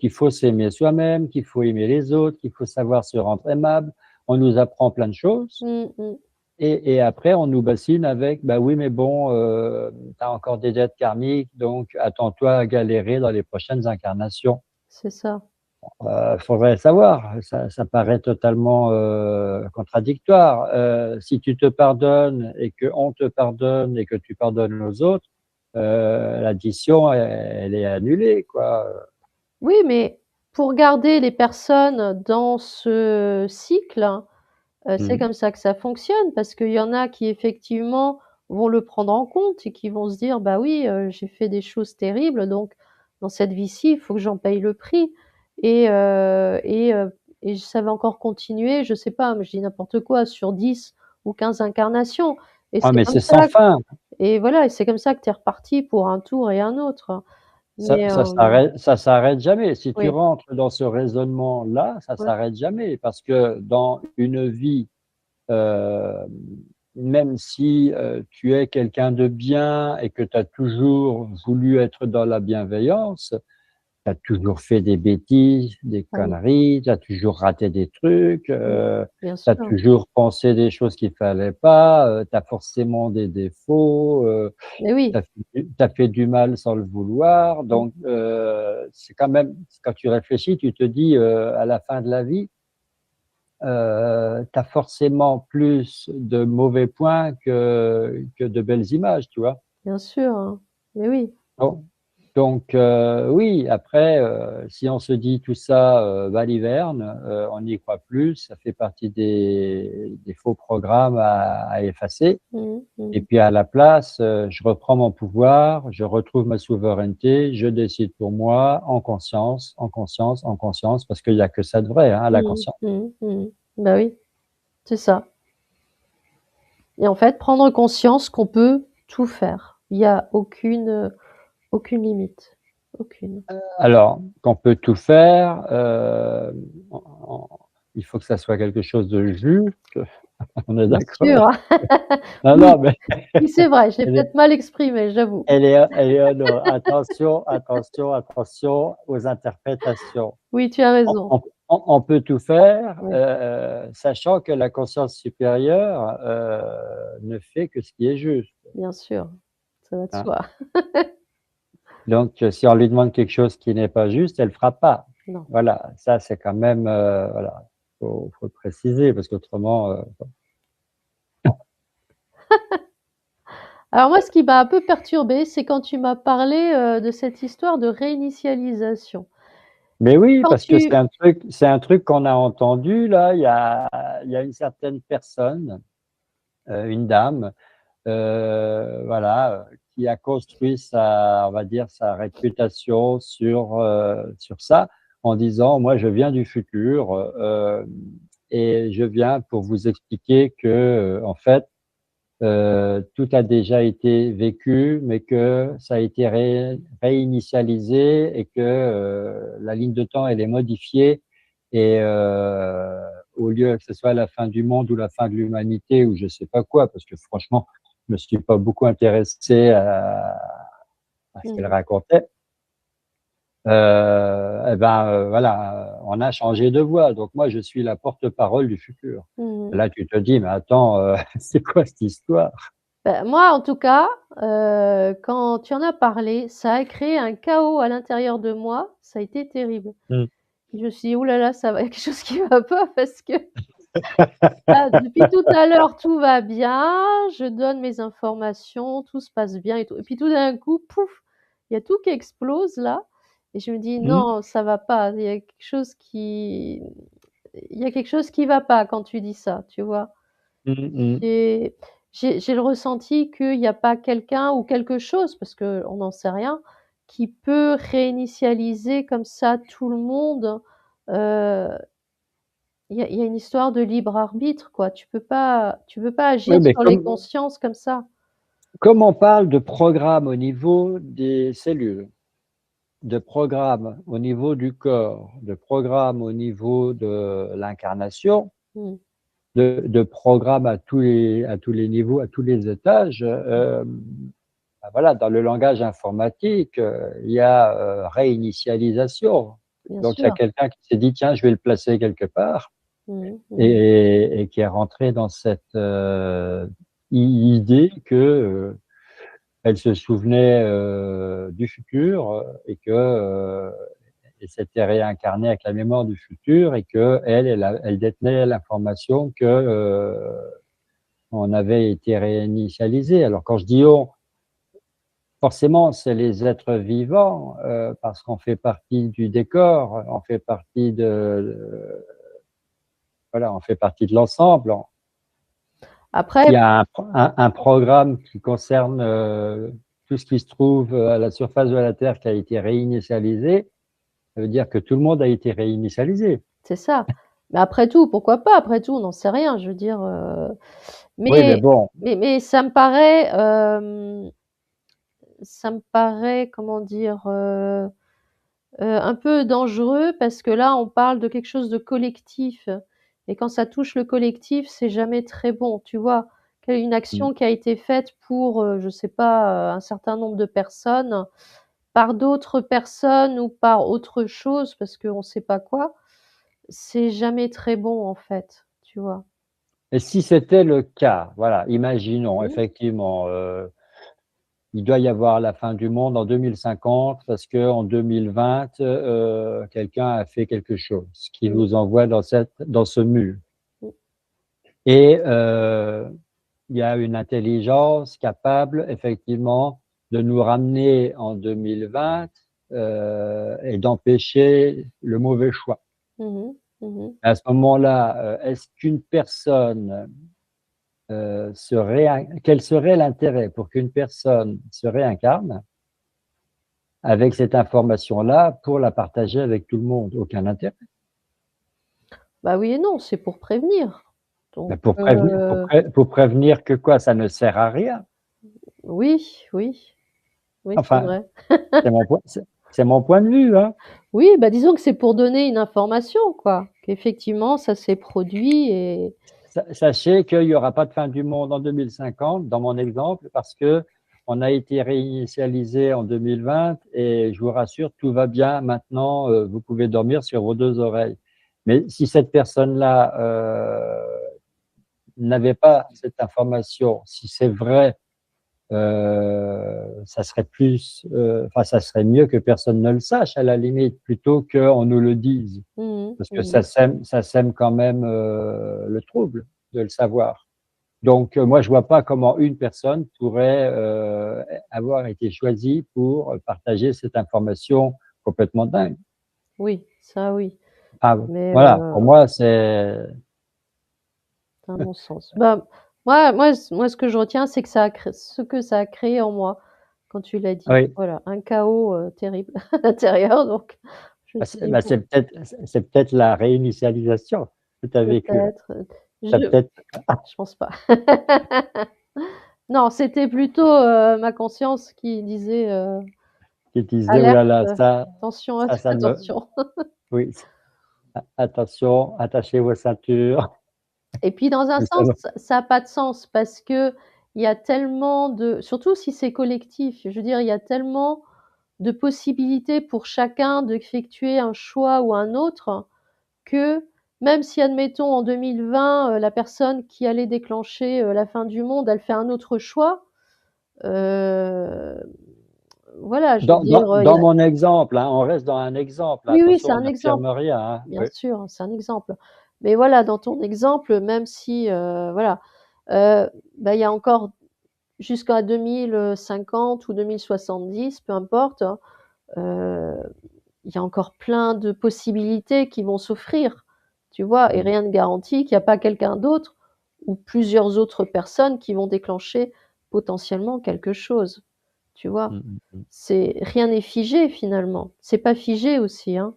qu'il faut s'aimer soi-même, qu'il faut aimer les autres, qu'il faut savoir se rendre aimable. On nous apprend plein de choses Mmh mh. et après on nous bassine avec: «Bah, oui, mais bon, tu as encore des dettes karmiques, donc attends-toi à galérer dans les prochaines incarnations». C'est ça. Faudrait savoir, ça paraît totalement, contradictoire. Si tu te pardonnes et qu'on te pardonne et que tu pardonnes aux autres, l'addition elle est annulée quoi. Oui, mais pour garder les personnes dans ce cycle, c'est Mmh. comme ça que ça fonctionne parce qu'il y en a qui effectivement vont le prendre en compte et qui vont se dire: «Bah oui, j'ai fait des choses terribles donc dans cette vie-ci, il faut que j'en paye le prix» et heu et heu et ça va encore continuer, je sais pas, mais je dis n'importe quoi, sur 10 ou 15 incarnations et Ah, c'est mais comme c'est ça sans fin. et voilà et c'est comme ça que tu es reparti pour un tour et un autre. Ça, Mais ça s'arrête jamais. Si tu oui, rentres dans ce raisonnement-là, ça ouais, s'arrête jamais parce que dans une vie, euh, même si tu es quelqu'un de bien et que tu as toujours voulu être dans la bienveillance, tu as toujours fait des bêtises, des ah oui, conneries, tu as toujours raté des trucs, mmh, bien tu as sûr. toujours pensé des choses qu'il fallait pas, tu as forcément des défauts, Mais oui, tu as fait du mal sans le vouloir. mmh, Donc, c'est quand même, quand tu réfléchis, tu te dis, à la fin de la vie, tu as forcément plus de mauvais points que de belles images, tu vois. bien sûr, hein. Mais oui, Bon. Donc, oui, après, si on se dit tout ça, balivernes, on n'y croit plus, ça fait partie des faux programmes à effacer. mmh, Et mmh. puis à la place, je reprends mon pouvoir, je retrouve ma souveraineté, je décide pour moi, en conscience, en conscience, en conscience, parce qu'il y a que ça de vrai, hein, la Mmh conscience. mh. Mmh mh. Bah oui, c'est ça et en fait, prendre conscience qu'on peut tout faire. Il y a aucune limite. Aucune. Alors, qu'on peut tout faire, il faut que ça soit quelque chose de juste, on est Bien d'accord? sûr. Non, Oui, non, mais oui, c'est vrai, je l'ai elle est, peut-être mal exprimé, j'avoue. elle est honnête. Attention, attention, attention aux interprétations. Oui, tu as On, raison. on- on peut tout faire, Oui, sachant que la conscience supérieure ne fait que ce qui est juste, bien sûr, ça va de hein. soi. Donc, si on lui demande quelque chose qui n'est pas juste, elle ne fera pas. Non. Voilà, ça c'est quand même, voilà, faut le préciser parce qu'autrement, Alors moi, ce qui m'a un peu perturbée, c'est quand tu m'as parlé, de cette histoire de réinitialisation. mais oui, Quand parce que tu c'est un truc qu'on a entendu là. Il y a une certaine personne, une dame, voilà, qui a construit sa, on va dire, sa réputation sur ça, en disant, moi, je viens du futur et je viens pour vous expliquer que, en fait, tout a déjà été vécu, mais que ça a été réinitialisé et que la ligne de temps, elle est modifiée et au lieu que ce soit la fin du monde ou la fin de l'humanité ou je sais pas quoi, parce que franchement, je me suis pas beaucoup intéressé à ce qu'elle mmh, racontait. Eh ben voilà, on a changé de voix. Donc moi, je suis la porte-parole du futur. mmh. Là, tu te dis, mais attends, c'est quoi cette histoire? Bah, moi, en tout cas, quand tu en as parlé, ça a créé un chaos à l'intérieur de moi, ça a été terrible. Mm. Je me suis dit: «Ouh là là, ça va, il y a quelque chose qui va pas parce que là, depuis tout à l'heure, tout va bien, je donne mes informations, tout se passe bien et tout» et puis tout d'un coup, pouf, il y a tout qui explose là et je me dis: Mm. «Non, ça va pas, il y a quelque chose qui va pas quand tu dis ça», tu vois? Mm, mm. J'ai j'ai le ressenti qu'il y a pas quelqu'un ou quelque chose, parce qu'on n'en sait rien, qui peut réinitialiser comme ça tout le monde. Heu, il y a une histoire de libre arbitre, quoi. Tu peux pas Oui, agir mais sur les consciences comme ça. comme on parle de programme au niveau des cellules, de programme au niveau du corps, de programme au niveau de l'incarnation, Mmh. de programme à tous les niveaux, à tous les étages, ben voilà, dans le langage informatique, il y a réinitialisation. Bien Donc, il y a sûr. quelqu'un qui s'est dit, tiens, je vais le placer quelque part Mmh mh. et qui est rentré dans cette idée que elle se souvenait du futur et que elle s'était réincarnée avec la mémoire du futur et que elle détenait l'information que on avait été réinitialisé. Alors quand je dis on, forcément c'est les êtres vivants parce qu'on fait partie du décor, on fait partie voilà, on fait partie de l'ensemble. Après S'il y a un programme qui concerne tout ce qui se trouve à la surface de la Terre qui a été réinitialisé, ça veut dire que tout le monde a été réinitialisé. c'est ça. Mais après tout, pourquoi pas? Après tout, on n'en sait rien. Je veux dire, Oui, mais Mais bon, ça me paraît, comment dire, un peu dangereux parce que là, on parle de quelque chose de collectif et quand ça touche le collectif, c'est jamais très bon, tu vois? Une mm. action qui a été faite pour, je sais pas, un certain nombre de personnes, par d'autres personnes ou par autre chose parce qu'on sait pas quoi, c'est jamais très bon, en fait, tu vois? Et si c'était le cas, voilà, imaginons Mmh. effectivement, il doit y avoir la fin du monde en 2050 parce qu'en 2020, quelqu'un a fait quelque chose qui Mmh. nous envoie dans ce mur Mmh. et il y a une intelligence capable effectivement de nous ramener en 2020, et d'empêcher le mauvais choix. Mmh mh. Mmh. À ce moment-là, est-ce qu'une personne, quel serait l'intérêt pour qu'une personne se réincarne avec cette information-là pour la partager avec tout le monde? Aucun intérêt. Bah, oui et non, c'est pour prévenir. Bah, Donc pour prévenir que quoi? Ça ne sert à rien. oui, oui, oui, c'est Enfin, vrai. c'est mon point de vue, hein. Oui, bah, disons que c'est pour donner une information, quoi, qu'effectivement ça s'est produit et Sachez qu'il y aura pas de fin du monde en 2050 dans mon exemple parce qu'on a été réinitialisé en 2020 et je vous rassure, tout va bien maintenant, vous pouvez dormir sur vos 2 oreilles. Mais si cette personne-là, n'avait pas cette information, si c'est vrai, ça serait plus, enfin ça serait mieux que personne ne le sache à la limite, plutôt qu'on nous le dise. mmh Parce mh, que mmh. ça sème quand même, le trouble de le savoir. Donc, moi, je vois pas comment une personne pourrait, avoir été choisie pour partager cette information complètement dingue. Oui, ça oui, Ah, mais voilà, pour moi, c'est c'est un non-sens. Bah, moi ce que je retiens, c'est que ce que ça a créé en moi, quand tu l'as dit. oui, Voilà, un chaos, terrible à l'intérieur donc je me suis dit: bah, «Bon, c'est peut-être la réinitialisation que tu as vécue là. peut-être», Tu as je peut-être je pense pas. Non, c'était plutôt, ma conscience qui disait, qui disait: «Ouh là «Alerte, là, attention, ça me» attention». oui, attention, attachez vos ceintures. Et puis dans un Ça sens, me ça a pas de sens parce qu'il y a tellement de surtout si c'est collectif, je veux dire, il y a tellement de possibilités pour chacun d'effectuer un choix ou un autre que même si admettons en 2020, la personne qui allait déclencher, la fin du monde, elle fait un autre choix, heu, voilà, je veux dire, il y dans a mon exemple, hein, on reste dans un exemple, oui, oui, attention, c'est on un exemple. n'affirme rien, hein. Bien Oui. sûr, c'est un exemple. Mais voilà, dans ton exemple, même si, voilà, bah, il y a encore jusqu'à 2050 ou 2070, peu importe, hein, heu, il y a encore plein de possibilités qui vont s'offrir, tu vois? Et Mmh. rien ne garantit qu'il y a pas quelqu'un d'autre ou plusieurs autres personnes qui vont déclencher potentiellement quelque chose, tu vois? Mmh mh, mmh. C'est rien n'est figé finalement. C'est pas figé aussi, hein.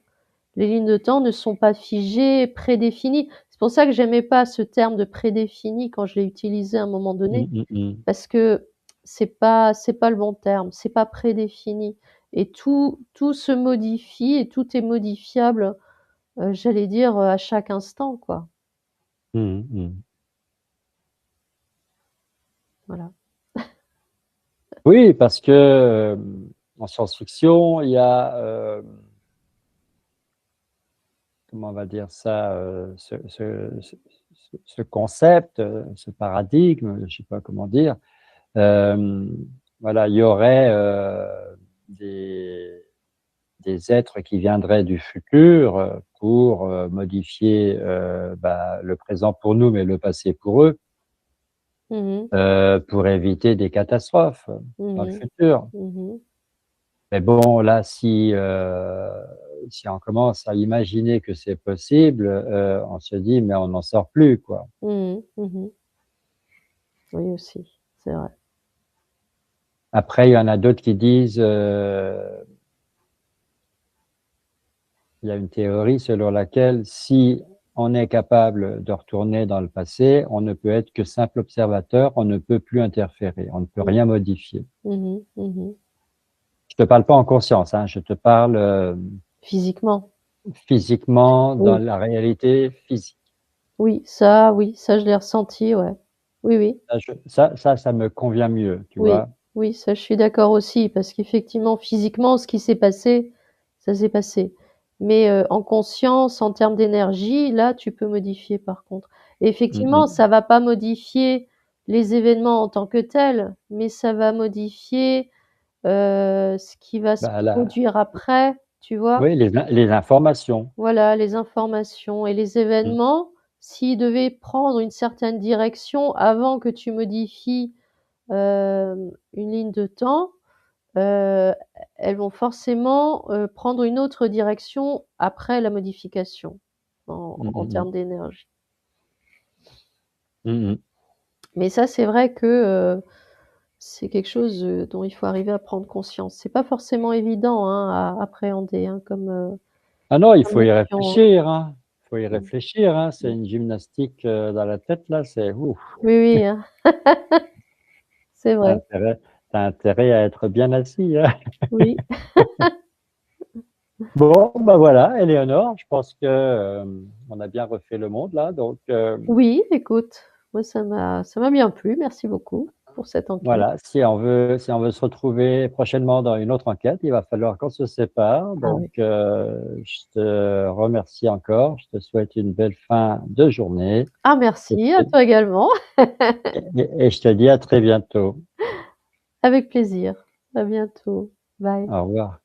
Les lignes de temps ne sont pas figées, prédéfinies. C'est pour ça que j'aimais pas ce terme de prédéfini quand je l'ai utilisé à un moment Mmh donné, mh, mmh. parce que c'est pas le bon terme, c'est pas prédéfini et tout se modifie et tout est modifiable, j'allais dire, à chaque instant, quoi. Mmh mh, mmh. Voilà. Oui, parce que, en science-fiction, il y a, comment on va dire ça? Ce concept, ce paradigme, je sais pas comment dire. Hem, voilà, il y aurait, des êtres qui viendraient du futur, pour, modifier, bah, le présent pour nous, mais le passé pour eux, Mmh mh. pour éviter des catastrophes dans le Mmh mh. futur. Mmh. Mais bon, là, si on commence à imaginer que c'est possible, on se dit: «Mais on n'en sort plus, quoi». Mmh. Mmh. Oui aussi, c'est vrai. Après, il y en a d'autres qui disent, il y a une théorie selon laquelle si on est capable de retourner dans le passé, on ne peut être que simple observateur, on ne peut plus interférer, on ne peut Mmh. rien modifier. Mmh mh. Mmh. Je te parle pas en conscience, hein, je te parle Physiquement. physiquement, dans Oui, la réalité physique. oui, ça je l'ai ressenti, ouais. Oui, oui, Ça me convient mieux, tu oui, vois. oui, ça je suis d'accord aussi parce qu'effectivement, physiquement, ce qui s'est passé, ça s'est passé. Mais, en conscience, en termes d'énergie, là, tu peux modifier par contre. Et Mm, effectivement, mm. ça va pas modifier les événements en tant que tels, mais ça va modifier, ce qui va se Bah, produire après, tu vois? oui, les informations. Voilà, les informations et les Mm, événements, s'ils devaient prendre une certaine direction avant que tu modifies, une ligne de temps, heu, elles vont forcément, prendre une autre direction après la modification mm, en mm, mm. termes d'énergie. Mm, mm. Mais ça, c'est vrai que, c'est quelque chose, dont il faut arriver à prendre conscience. C'est pas forcément évident, hein, à appréhender, hein, Ah non, il comme faut y notion, hein. réfléchir, hein. Il faut y Mmh. réfléchir, hein. C'est Mmh. une gymnastique dans la tête là, c'est ouf. Oui, oui, hein, c'est T'as vrai. intérêt, t'as intérêt à être bien assis, hein. Oui. Bon, bah voilà, Éléonore, je pense que on a bien refait le monde là, donc Oui, écoute, moi ça m'a bien plu. Merci beaucoup pour cette enquête. voilà. Si on veut se retrouver prochainement dans une autre enquête, il va falloir qu'on se sépare. Ah Donc, oui. je te remercie encore. Je te souhaite une belle fin de journée Ah et merci, je à te toi également. et je te dis à très bientôt. Avec plaisir. À bientôt. Bye. Au revoir.